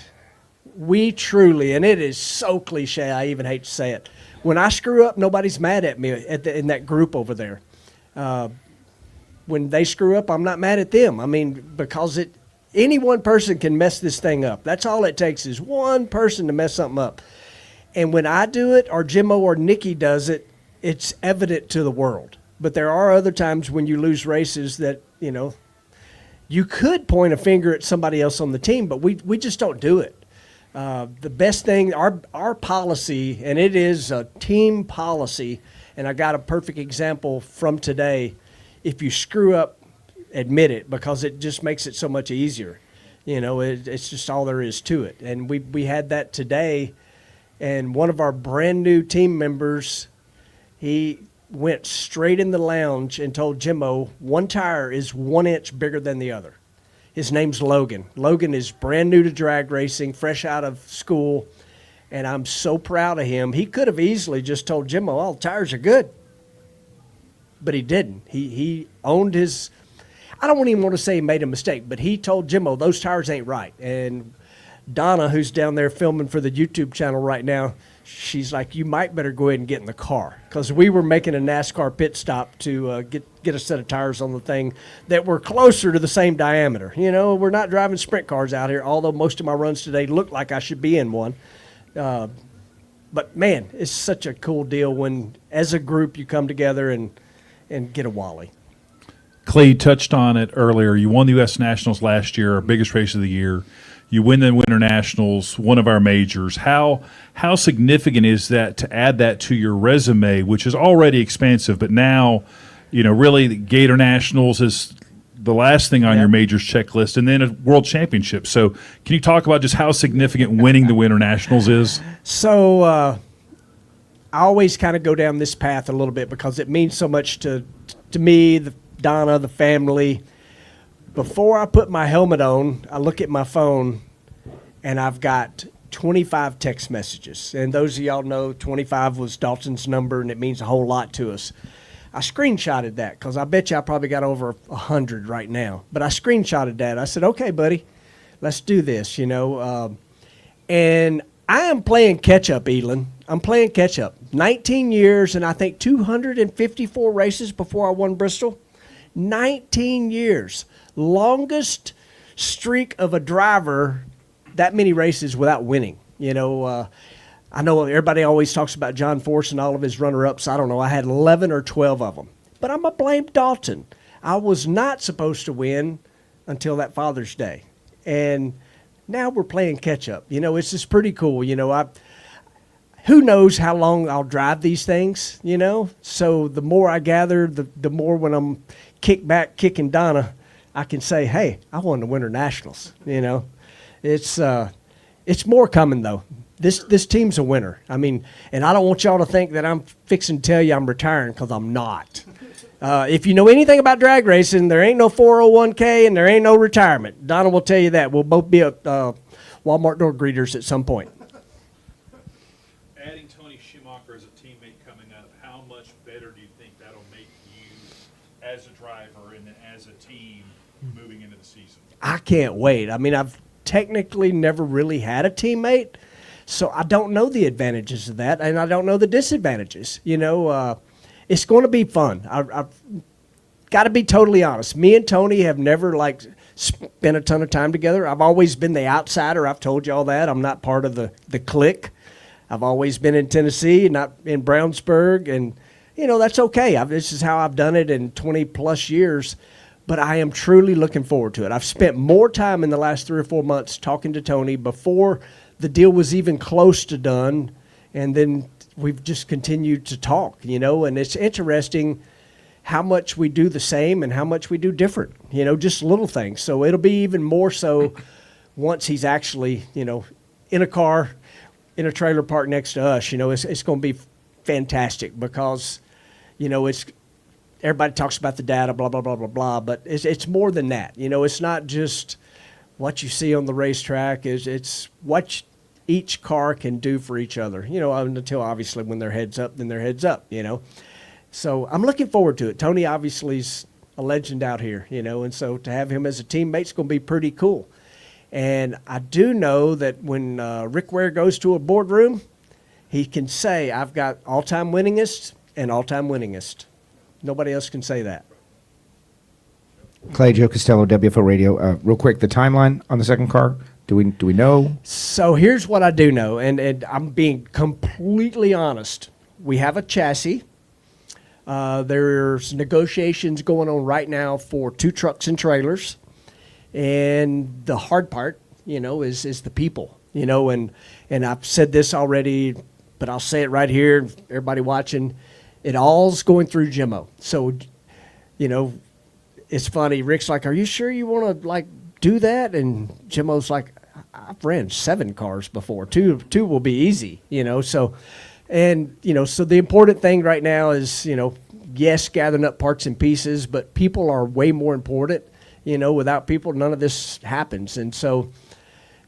we truly, and it is so cliche, I even hate to say it, when I screw up, nobody's mad at me in that group over there. When they screw up, I'm not mad at them. I mean, because any one person can mess this thing up. That's all it takes is one person to mess something up. And when I do it, or Jimmo or Nikki does it, it's evident to the world. But there are other times when you lose races that, you could point a finger at somebody else on the team, but we just don't do it. The best thing, our policy, and it is a team policy, and I got a perfect example from today. If you screw up, admit it because it just makes it so much easier. It's just all there is to it. And we had that today, and one of our brand new team members, he went straight in the lounge and told Jimmo one tire is 1 inch bigger than the other. His name's Logan. Logan is brand new to drag racing, fresh out of school, and I'm so proud of him. He could have easily just told Jimmo, "Oh, tires are good," but he didn't. He owned his. I don't even want to say he made a mistake, but he told Jimmo those tires ain't right. And Donna, who's down there filming for the YouTube channel right now, she's like, "You might better go ahead and get in the car," because we were making a NASCAR pit stop to get a set of tires on the thing that were closer to the same diameter. We're not driving sprint cars out here, although most of my runs today look like I should be in one. But man, it's such a cool deal when, as a group, you come together and get a Wally. Clay, you touched on it earlier. You won the U.S. Nationals last year, our biggest race of the year. You win the Winternationals, one of our majors. How significant is that to add that to your resume, which is already expansive, but now, really the Gator Nationals is the last thing on your majors checklist, and then a world championship. So can you talk about just how significant winning the Winternationals is? So I always kind of go down this path a little bit because it means so much to me, Donna, the family. Before I put my helmet on, I look at my phone, and I've got 25 text messages. And those of y'all know 25 was Dalton's number, and it means a whole lot to us. I screenshotted that because I bet you I probably got over 100 right now. But I screenshotted that. I said, "Okay, buddy, let's do this," And I am playing catch-up, Elin. I'm playing catch-up. 19 years and I think 254 races before I won Bristol. 19 years. Longest streak of a driver that many races without winning. I know everybody always talks about John Force and all of his runner-ups. I don't know. I had 11 or 12 of them. But I'm going to blame Dalton. I was not supposed to win until that Father's Day. And now we're playing catch-up. It's just pretty cool. Who knows how long I'll drive these things, So the more I gather, the more when I'm kicked back kicking Donna, I can say, "Hey, I won the Winternationals." It's more coming, though. This team's a winner. And I don't want y'all to think that I'm fixing to tell you I'm retiring, because I'm not. If you know anything about drag racing, there ain't no 401k and there ain't no retirement. Donna will tell you that. We'll both be at Walmart door greeters at some point. Adding Tony Schumacher as a teammate coming up, how much better do you think that'll make you as a driver and as a team moving into the season? I can't wait. I've technically never really had a teammate, so I don't know the advantages of that, and I don't know the disadvantages. It's going to be fun. I've got to be totally honest. Me and Tony have never spent a ton of time together. I've always been the outsider. I've told you all that. I'm not part of the clique. I've always been in Tennessee, not in Brownsburg, and that's okay. This is how I've done it in 20 plus years. But I am truly looking forward to it. I've spent more time in the last 3 or 4 months talking to Tony before the deal was even close to done, and then we've just continued to talk, and it's interesting how much we do the same and how much we do different, just little things. So it'll be even more so once he's actually, in a car, in a trailer park next to us. It's going to be fantastic because, it's everybody talks about the data, blah, blah, blah, blah, blah, but it's more than that. It's not just what you see on the racetrack. It's what each car can do for each other, until obviously when their head's up, then their head's up, So I'm looking forward to it. Tony obviously a legend out here, and so to have him as a teammate is going to be pretty cool. And I do know that when Rick Ware goes to a boardroom, he can say, "I've got all-time winningest and all-time winningest." Nobody else can say that. Clay, Joe Castello, WFO Radio. Real quick, the timeline on the second car. Do we know? So here's what I do know, and I'm being completely honest. We have a chassis. There's negotiations going on right now for 2 trucks and trailers. And the hard part, is the people, and I've said this already, but I'll say it right here, everybody watching, it all's going through Jimmo. So, it's funny. Rick's like, "Are you sure you want to like do that?" And Jimmo's like, "I've ran 7 cars before. Two will be easy, you know." So, and you know, so the important thing right now is, you know, yes, gathering up parts and pieces, but people are way more important. You know, without people, none of this happens. And so,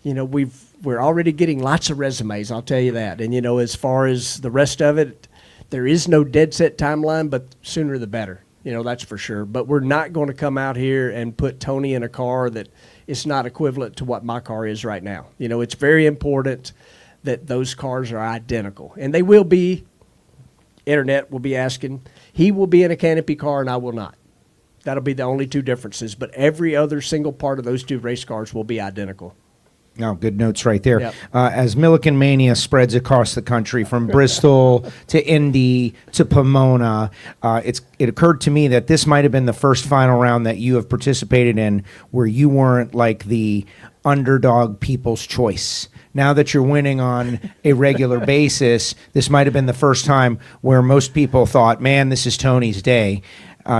you know, we're already getting lots of resumes. I'll tell you that. And you know, as far as the rest of it, there is no dead set timeline, but sooner the better. You know, that's for sure. But we're not going to come out here and put Tony in a car that is not equivalent to what my car is right now. You know, it's very important that those cars are identical. And they will be. Internet will be asking. He will be in a canopy car and I will not. That'll be the only 2 differences. But every other single part of those 2 race cars will be identical. Oh, good notes right there. Yep. As Millican Mania spreads across the country from Bristol to Indy to Pomona, it occurred to me that this might have been the first final round that you have participated in where you weren't like the underdog people's choice. Now that you're winning on a regular basis, this might have been the first time where most people thought, man, this is Tony's day.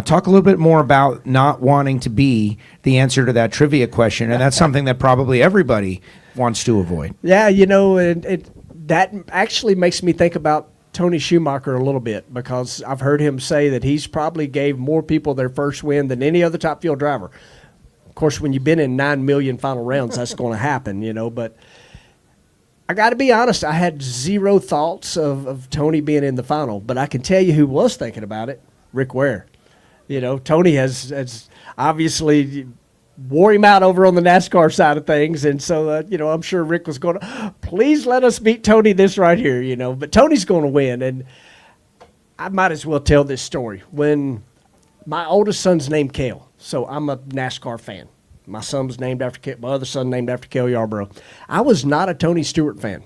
Talk a little bit more about not wanting to be the answer to that trivia question, and that's something that probably everybody wants to avoid. Yeah, you know, that actually makes me think about Tony Schumacher a little bit, because I've heard him say that he's probably gave more people their first win than any other Top Fuel driver. Of course, when you've been in 9 million final rounds, that's going to happen, you know, but I got to be honest, I had zero thoughts of Tony being in the final, but I can tell you who was thinking about it, Rick Ware. You know, Tony has obviously wore him out over on the NASCAR side of things. And so, you know, I'm sure Rick was going to, please let us beat Tony this right here, you know. But Tony's going to win. And I might as well tell this story. When my oldest son's named Cale, so I'm a NASCAR fan. My son's named after Cale. My other son named after Cale Yarborough. I was not a Tony Stewart fan.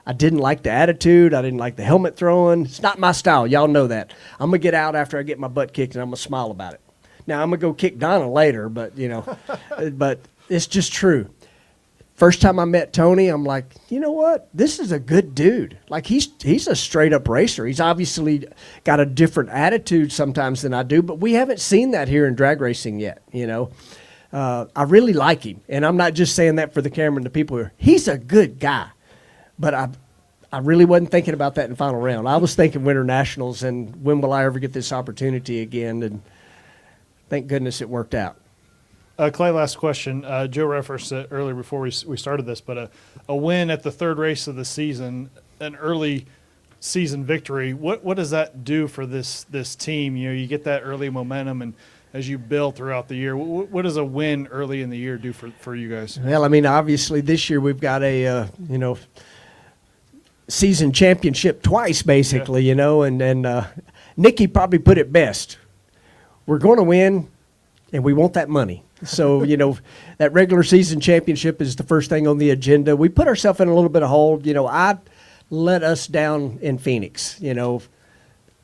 I didn't like the attitude. I didn't like the helmet throwing. It's not my style. Y'all know that. I'm going to get out after I get my butt kicked, and I'm going to smile about it. Now, I'm going to go kick Donna later, but, you know, but it's just true. First time I met Tony, I'm like, you know what? This is a good dude. Like, he's a straight-up racer. He's obviously got a different attitude sometimes than I do, but we haven't seen that here in drag racing yet, you know. I really like him, and I'm not just saying that for the camera and the people here. He's a good guy. But I really wasn't thinking about that in the final round. I was thinking Winternationals and when will I ever get this opportunity again? And thank goodness it worked out. Clay, last question. Joe referenced it earlier before we started this, but a win at the 3rd race of the season, an early season victory, what does that do for this team? You know, you get that early momentum, and as you build throughout the year, what does a win early in the year do for you guys? Well, I mean, obviously this year we've got a, you know, season championship twice, basically, you know, and Nikki probably put it best. We're going to win, and we want that money. So, you know, that regular season championship is the first thing on the agenda. We put ourselves in a little bit of hold. You know, I let us down in Phoenix. You know,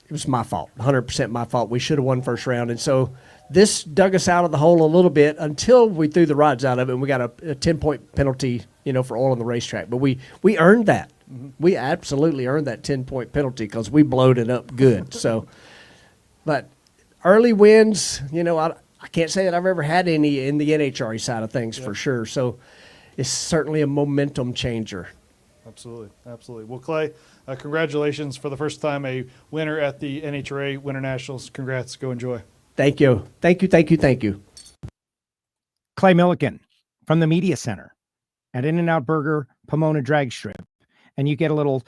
it was my fault, 100% my fault. We should have won first round. And so this dug us out of the hole a little bit until we threw the rods out of it, and we got a 10-point penalty, you know, for oil on the racetrack. But we earned that. Mm-hmm. We absolutely earned that 10-point penalty because we blowed it up good. So, but early wins, you know, I can't say that I've ever had any in the NHRA side of things for sure. So it's certainly a momentum changer. Absolutely. Well, Clay, congratulations for the first time a winner at the NHRA Winternationals. Congrats. Go enjoy. Thank you. Thank you. Clay Millican from the Media Center at In-N-Out Burger, Pomona Drag Strip. And you get a little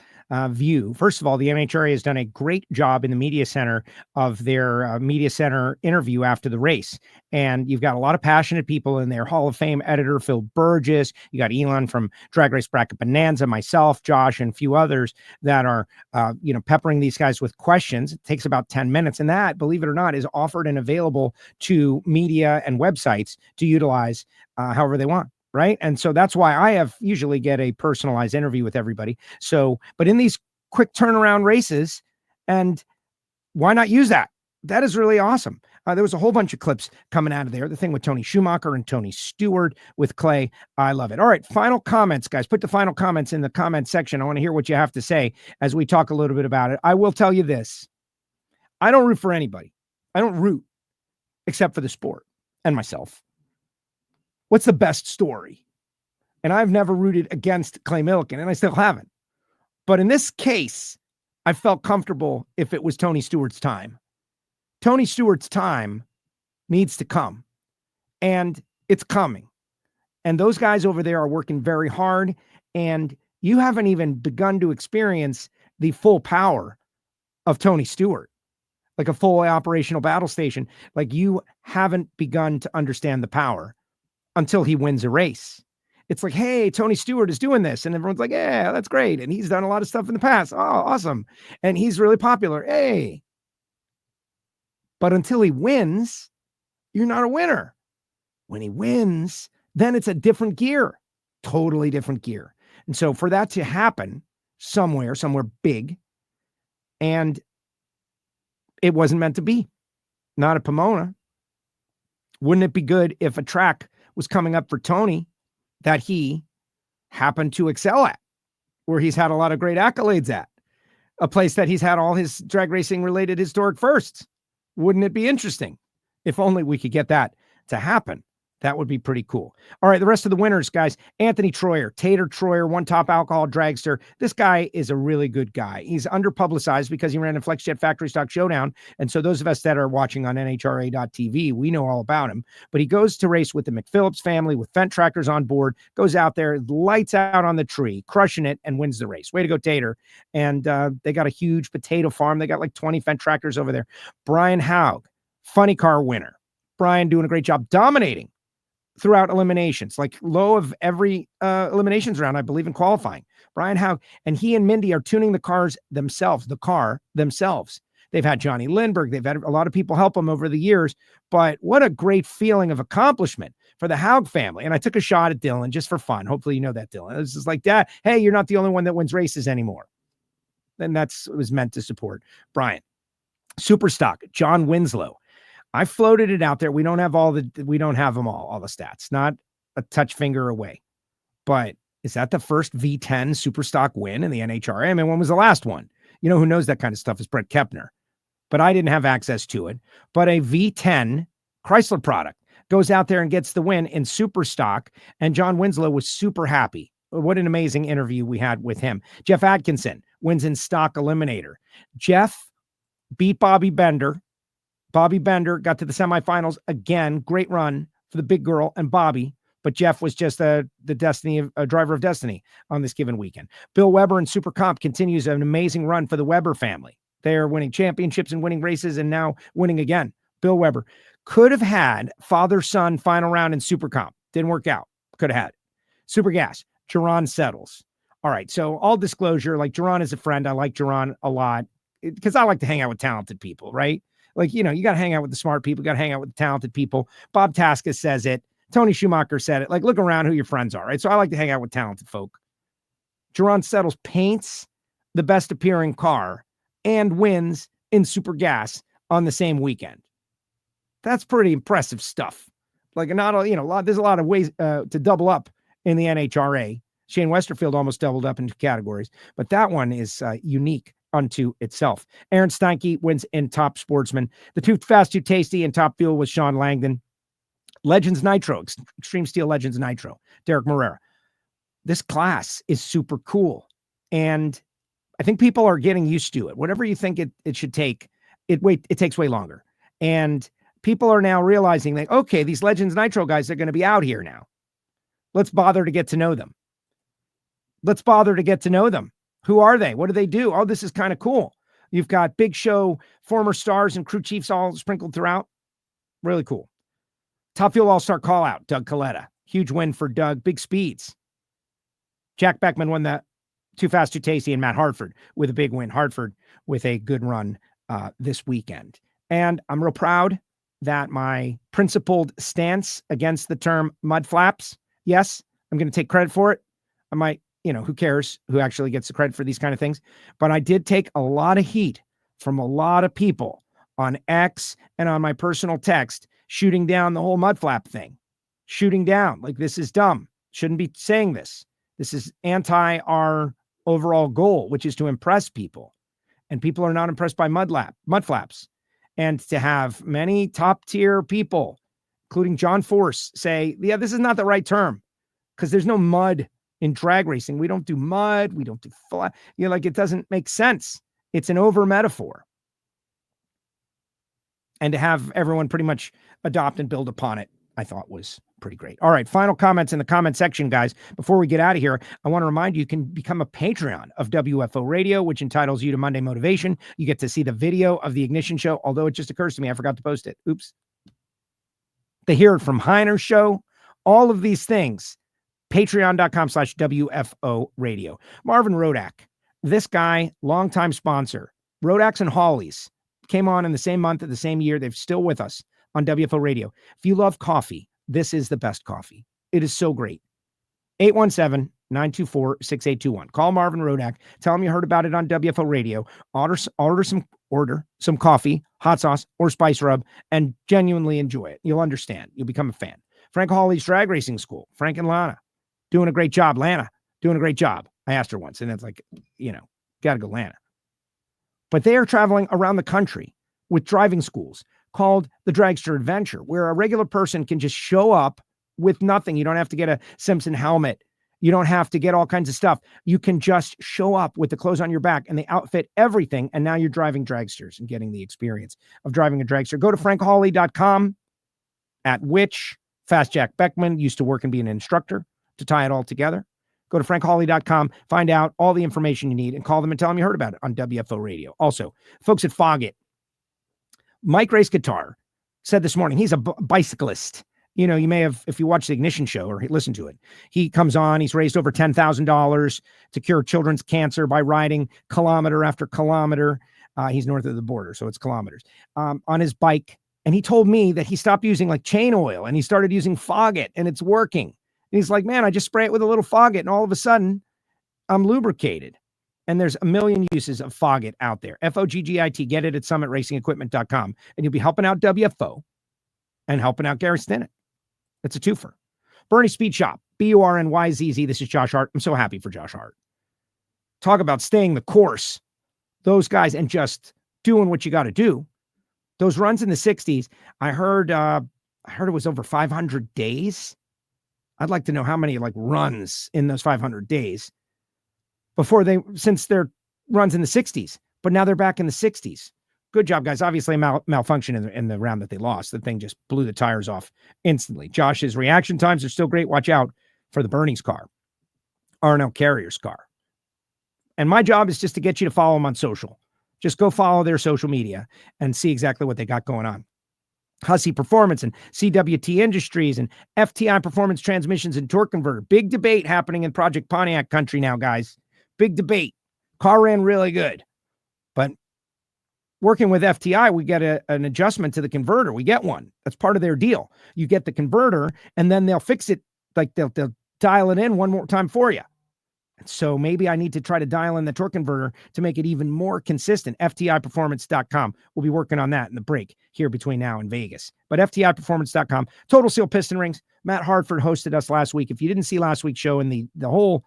view. First of all, the NHRA has done a great job in the Media Center of their Media Center interview after the race. And you've got a lot of passionate people in there. Hall of Fame editor Phil Burgess. You got Elon from Drag Race Bracket Bonanza, myself, Josh, and a few others that are, you know, peppering these guys with questions. It takes about 10 minutes. And that, believe it or not, is offered and available to media and websites to utilize however they want. Right. And so that's why I usually get a personalized interview with everybody. So, but in these quick turnaround races, and why not use that? That is really awesome. There was a whole bunch of clips coming out of there. The thing with Tony Schumacher and Tony Stewart with Clay. I love it. All right. Final comments, guys. Put the final comments in the comment section. I want to hear what you have to say as we talk a little bit about it. I will tell you this. I don't root for anybody. I don't root except for the sport. and myself, what's the best story? And I've never rooted against Clay Millican, and I still haven't. But in this case, I felt comfortable if it was Tony Stewart's time. Tony Stewart's time needs to come, and it's coming. And those guys over there are working very hard, and you haven't even begun to experience the full power of Tony Stewart, like a full operational battle station. Like, you haven't begun to understand the power until he wins a race. It's like, hey, Tony Stewart is doing this. And everyone's like, yeah, that's great. And he's done a lot of stuff in the past. Oh, awesome. And he's really popular. Hey. But until he wins, you're not a winner. When he wins, then it's a different gear, totally different gear. And so for that to happen somewhere big, and it wasn't meant to be, not at Pomona. Wouldn't it be good if a track was coming up for Tony that he happened to excel at, where he's had a lot of great accolades at, a place that he's had all his drag racing related historic firsts? Wouldn't it be interesting? If only we could get that to happen. That would be pretty cool. All right, the rest of the winners, guys. Anthony Troyer, Tater Troyer, one top alcohol dragster. This guy is a really good guy. He's underpublicized because he ran in FlexJet Factory Stock Showdown. And so those of us that are watching on NHRA.TV, we know all about him. But he goes to race with the McPhillips family with Fendt tractors on board, goes out there, lights out on the tree, crushing it, and wins the race. Way to go, Tater. And they got a huge potato farm. They got like 20 Fendt tractors over there. Brian Haug, funny car winner. Brian doing a great job dominating throughout eliminations, like low of every eliminations round, I believe, in qualifying. Brian Haug, and he and Mindy are tuning the cars themselves, the car themselves. They've had Johnny Lindbergh. They've had a lot of people help them over the years, but what a great feeling of accomplishment for the Haug family. And I took a shot at Dylan just for fun. Hopefully you know that, Dylan. This is like, Dad, hey, you're not the only one that wins races anymore. And it was meant to support Brian. Superstock, John Winslow. I floated it out there. We don't have them all the stats, not a touch finger away. But is that the first V10 Superstock win in the NHRA? I mean, when was the last one? You know who knows that kind of stuff is Brett Kepner. But I didn't have access to it. But a V10 Chrysler product goes out there and gets the win in Superstock. And John Winslow was super happy. What an amazing interview we had with him. Jeff Atkinson wins in Stock Eliminator. Jeff beat Bobby Bender. Bobby Bender got to the semifinals again. Great run for the big girl and Bobby, but Jeff was just the driver of destiny on this given weekend. Bill Weber in Super Comp continues an amazing run for the Weber family. They are winning championships and winning races and now winning again. Bill Weber could have had father-son final round in Super Comp. Didn't work out. Could have had. Super Gas, Jerron Settles. All right, so all disclosure, like Jerron is a friend. I like Jerron a lot because I like to hang out with talented people, right? Like, you know, you got to hang out with the smart people. You got to hang out with the talented people. Bob Tasca says it. Tony Schumacher said it. Like, look around who your friends are, right? So I like to hang out with talented folk. Jerron Settles paints the best appearing car and wins in Super Gas on the same weekend. That's pretty impressive stuff. Like, there's a lot of ways to double up in the NHRA. Shane Westerfield almost doubled up in 2 categories, but that one is unique unto itself. Aaron Steinke wins in Top Sportsman. The Too Fast, Too Tasty and Top Fuel was Sean Langdon. Legends Nitro, Extreme Steel Legends Nitro, Derek Morera. This class is super cool. And I think people are getting used to it. Whatever you think it should take, it takes way longer. And people are now realizing that, okay, these Legends Nitro guys are going to be out here now. Let's bother to get to know them. Who are they? What do they do? Oh, this is kind of cool. You've got Big Show, former stars and crew chiefs all sprinkled throughout. Really cool. Top Fuel All-Star call-out, Doug Coletta. Huge win for Doug. Big speeds. Jack Beckman won that Too Fast, Too Tasty, and Matt Hartford with a big win. Hartford with a good run this weekend. And I'm real proud that my principled stance against the term mud flaps, yes, I'm going to take credit for it. I might, who cares who actually gets the credit for these kind of things? But I did take a lot of heat from a lot of people on X and on my personal text, shooting down the whole mud flap thing. Shooting down, like, this is dumb. Shouldn't be saying this. This is anti our overall goal, which is to impress people. And people are not impressed by mud flaps. And to have many top tier people including John Force, say, yeah, this is not the right term because there's no mud in drag racing. We don't do mud. We don't do flat. Like it doesn't make sense. It's an over metaphor. And to have everyone pretty much adopt and build upon it, I thought was pretty great. All right, final comments in the comment section, guys. Before we get out of here, I want to remind you can become a Patreon of WFO Radio, which entitles you to Monday Motivation. You get to see the video of the Ignition Show, although it just occurs to me I forgot to post it. Oops. The Hear It From Heiner Show, all of these things. Patreon.com/WFO Radio. Marvin Rodak, this guy, longtime sponsor, Rodak's and Hawley's, came on in the same month of the same year. They're still with us on WFO Radio. If you love coffee, this is the best coffee. It is so great. 817-924-6821. Call Marvin Rodak. Tell him you heard about it on WFO Radio. Order some coffee, hot sauce, or spice rub, and genuinely enjoy it. You'll understand. You'll become a fan. Frank Hawley's Drag Racing School. Frank and Lana doing a great job. Lana doing a great job. I asked her once, and it's like, got to go Lana. But they are traveling around the country with driving schools called the Dragster Adventure, where a regular person can just show up with nothing. You don't have to get a Simpson helmet. You don't have to get all kinds of stuff. You can just show up with the clothes on your back and they outfit everything. And now you're driving dragsters and getting the experience of driving a dragster. Go to frankhawley.com, at which Fast Jack Beckman used to work and be an instructor to tie it all together. Go to frankhawley.com, find out all the information you need, and call them and tell them you heard about it on WFO Radio. Also, folks at Foggett, Mike Race Guitar said this morning, he's a bicyclist. You may have, if you watch the Ignition Show or listen to it, he comes on, he's raised over $10,000 to cure children's cancer by riding kilometer after kilometer. He's north of the border, so it's kilometers, on his bike. And he told me that he stopped using like chain oil and he started using Foggett and it's working. And he's like, man, I just spray it with a little Foggett and all of a sudden I'm lubricated. And there's a million uses of Foggett out there. Foggit. Get it at summit-racingequipment.com. And you'll be helping out WFO and helping out Gary Stinnett. It's a twofer. Bernie Speed Shop, BURNYZZ. This is Josh Hart. I'm so happy for Josh Hart. Talk about staying the course. Those guys and just doing what you got to do. Those runs in the 60s, I heard it was over 500 days. I'd like to know how many runs in those 500 days since their runs in the 60s, but now they're back in the 60s. Good job, guys. Obviously a malfunction in the round that they lost. The thing just blew the tires off instantly. Josh's reaction times are still great. Watch out for the Bernie's car, R&L Carrier's car. And my job is just to get you to follow them on social. Just go follow their social media and see exactly what they got going on. Hussey Performance and CWT Industries and FTI Performance Transmissions and Torque Converter. Big debate happening in Project Pontiac country now, guys. Big debate. Car ran really good. But working with FTI, we get an adjustment to the converter. We get one. That's part of their deal. You get the converter, and then they'll fix it. Like they'll dial it in one more time for you. So maybe I need to try to dial in the torque converter to make it even more consistent. FTIperformance.com. We'll be working on that in the break here between now and Vegas. But FTIperformance.com. Total Seal Piston Rings. Matt Hartford hosted us last week. If you didn't see last week's show and the whole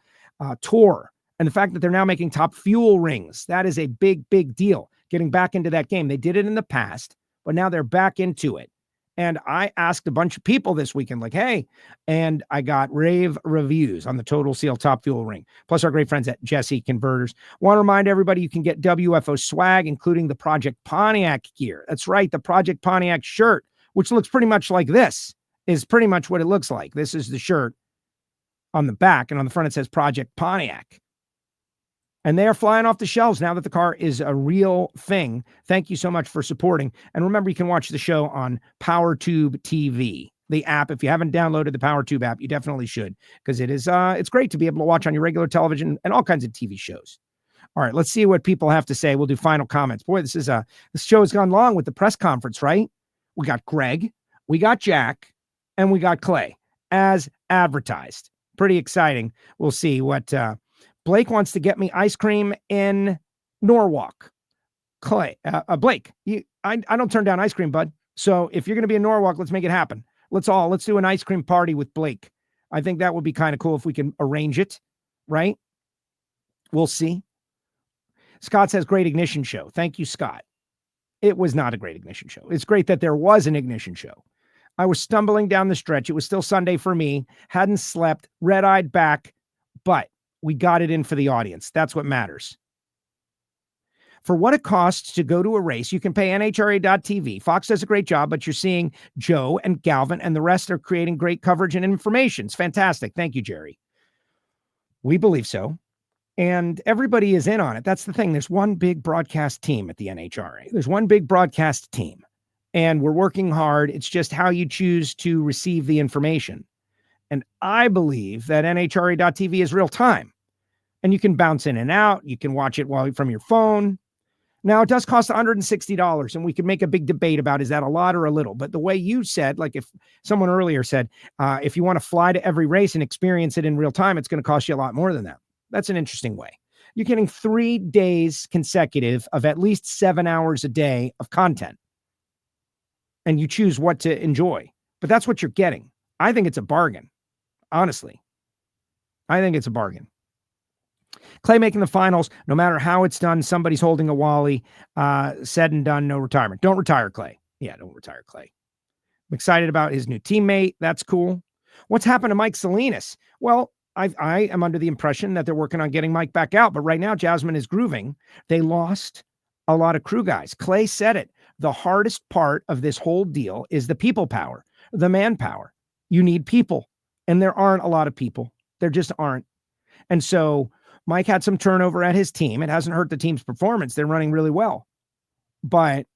tour and the fact that they're now making Top Fuel rings, that is a big, big deal. Getting back into that game. They did it in the past, but now they're back into it. And I asked a bunch of people this weekend, like, hey, and I got rave reviews on the Total Seal Top Fuel ring, plus our great friends at Jesse Converters. Want to remind everybody you can get WFO swag, including the Project Pontiac gear. That's right, the Project Pontiac shirt, which looks pretty much like this, is pretty much what it looks like. This is the shirt on the back, and on the front it says Project Pontiac. And they are flying off the shelves now that the car is a real thing. Thank you so much for supporting. And remember, you can watch the show on PowerTube TV, the app. If you haven't downloaded the PowerTube app, you definitely should, because it is it's great to be able to watch on your regular television and all kinds of TV shows. All right, let's see what people have to say. We'll do final comments. Boy, this show has gone long with the press conference, right? We got Greg, we got Jack, and we got Clay as advertised. Pretty exciting. We'll see what Blake wants to get me ice cream in Norwalk. Clay, Blake, I don't turn down ice cream, bud. So if you're going to be in Norwalk, let's make it happen. Let's do an ice cream party with Blake. I think that would be kind of cool if we can arrange it, right? We'll see. Scott says, great ignition show. Thank you, Scott. It was not a great ignition show. It's great that there was an ignition show. I was stumbling down the stretch. It was still Sunday for me. Hadn't slept, red-eyed back, but we got it in for the audience. That's what matters. For what it costs to go to a race, you can pay NHRA.TV. Fox does a great job, but you're seeing Joe and Galvin and the rest are creating great coverage and information. It's fantastic. Thank you, Jerry. We believe so. And everybody is in on it. That's the thing. There's one big broadcast team at the NHRA. There's one big broadcast team. And we're working hard. It's just how you choose to receive the information. And I believe that NHRA.TV is real time. And you can bounce in and out. You can watch it from your phone. Now, it does cost $160, and we could make a big debate about, is that a lot or a little? But the way you said, like if someone earlier said, if you want to fly to every race and experience it in real time, it's going to cost you a lot more than that. That's an interesting way. You're getting 3 days consecutive of at least 7 hours a day of content. And you choose what to enjoy. But that's what you're getting. I think it's a bargain. Honestly. I think it's a bargain. Clay making the finals, no matter how it's done, somebody's holding a Wally. Said and done, no retirement. Don't retire, Clay. Yeah, don't retire, Clay. I'm excited about his new teammate. That's cool. What's happened to Mike Salinas? Well, I am under the impression that they're working on getting Mike back out, but right now Jasmine is grooving. They lost a lot of crew guys. Clay said it. The hardest part of this whole deal is the people power, the manpower. You need people, and there aren't a lot of people. There just aren't. And so Mike had some turnover at his team. It hasn't hurt the team's performance. They're running really well. But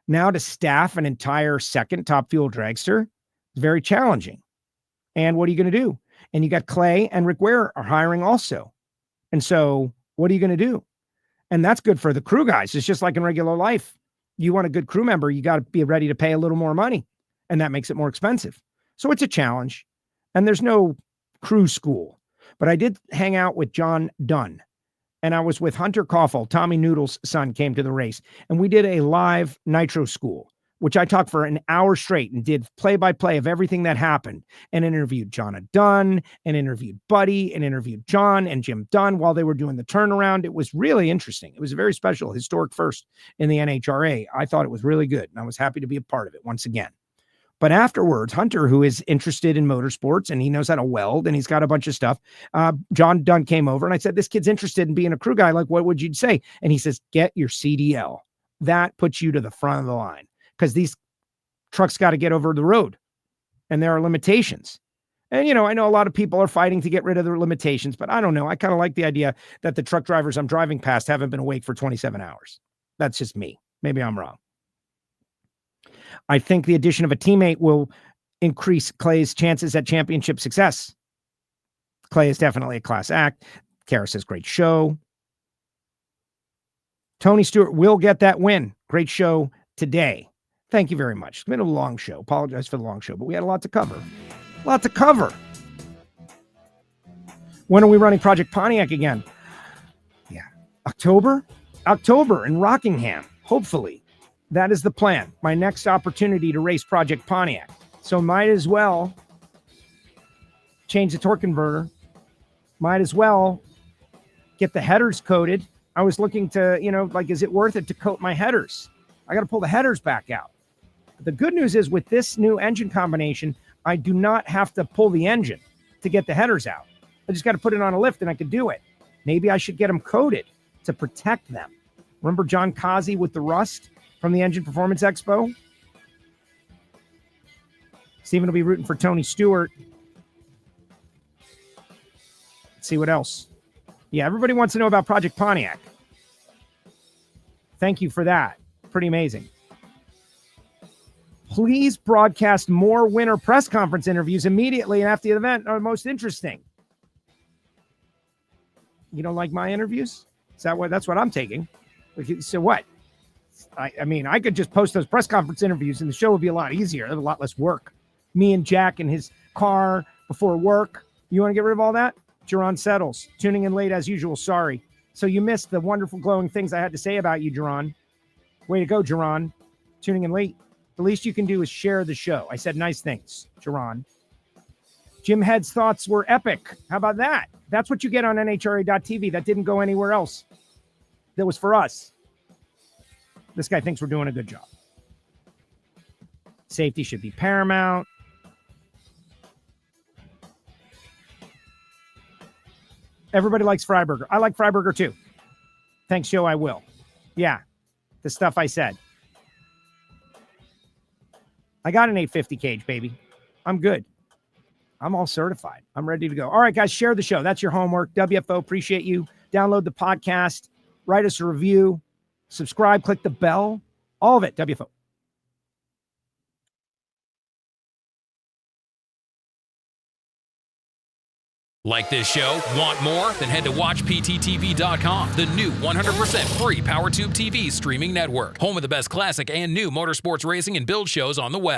now to staff an entire second Top Fuel dragster is very challenging. And what are you going to do? And you got Clay and Rick Ware are hiring also. And so what are you going to do? And that's good for the crew guys. It's just like in regular life. You want a good crew member, you got to be ready to pay a little more money. And that makes it more expensive. So it's a challenge. And there's no crew school. But I did hang out with John Dunn. And I was with Hunter Koffel. Tommy Noodle's son came to the race. And we did a live Nitro school, which I talked for an hour straight and did play-by-play of everything that happened and interviewed John Dunn and interviewed Buddy and interviewed John and Jim Dunn while they were doing the turnaround. It was really interesting. It was a very special, historic first in the NHRA. I thought it was really good, and I was happy to be a part of it once again. But afterwards, Hunter, who is interested in motorsports and he knows how to weld and he's got a bunch of stuff, John Dunn came over and I said, this kid's interested in being a crew guy. Like, what would you say? And he says, get your CDL. That puts you to the front of the line. Because these trucks got to get over the road and there are limitations. And, you know, I know a lot of people are fighting to get rid of the limitations, but I don't know. I kind of like the idea that the truck drivers I'm driving past haven't been awake for 27 hours. That's just me. Maybe I'm wrong. I think the addition of a teammate will increase Clay's chances at championship success. Clay is definitely a class act. Kara says, great show. Tony Stewart will get that win. Great show today. Thank you very much. It's been a long show. Apologize for the long show, but we had a lot to cover. Lot to cover. When are we running Project Pontiac again? Yeah. October in Rockingham. Hopefully. That is the plan. My next opportunity to race Project Pontiac. So might as well change the torque converter. Might as well get the headers coated. I was looking to, is it worth it to coat my headers? I got to pull the headers back out. But the good news is with this new engine combination, I do not have to pull the engine to get the headers out. I just got to put it on a lift and I could do it. Maybe I should get them coated to protect them. Remember John Kazi with the rust from the Engine Performance Expo? Steven will be rooting for Tony Stewart. Let's see what else. Yeah, everybody wants to know about Project Pontiac. Thank you for that. Pretty amazing. Please broadcast more winter press conference interviews immediately after the event are most interesting. You don't like my interviews? Is that what? That's what I'm taking. So what? I mean, I could just post those press conference interviews and the show would be a lot easier. There's a lot less work. Me and Jack in his car before work. You want to get rid of all that? Jerron Settles, tuning in late as usual. Sorry. So you missed the wonderful glowing things I had to say about you, Jerron. Way to go, Jerron. Tuning in late. The least you can do is share the show. I said nice things, Jerron. Jim Head's thoughts were epic. How about that? That's what you get on NHRA.TV. That didn't go anywhere else. That was for us. This guy thinks we're doing a good job. Safety should be paramount. Everybody likes Freiburger. I like Freiburger too. Thanks, Joe. I will. Yeah, the stuff I said. I got an 850 cage, baby. I'm good. I'm all certified. I'm ready to go. All right, guys, share the show. That's your homework. WFO, appreciate you. Download the podcast. Write us a review. Subscribe. Click the bell. All of it. WFO. Like this show? Want more? Then head to WatchPTTV.com, the new 100% free PowerTube TV streaming network. Home of the best classic and new motorsports racing and build shows on the web.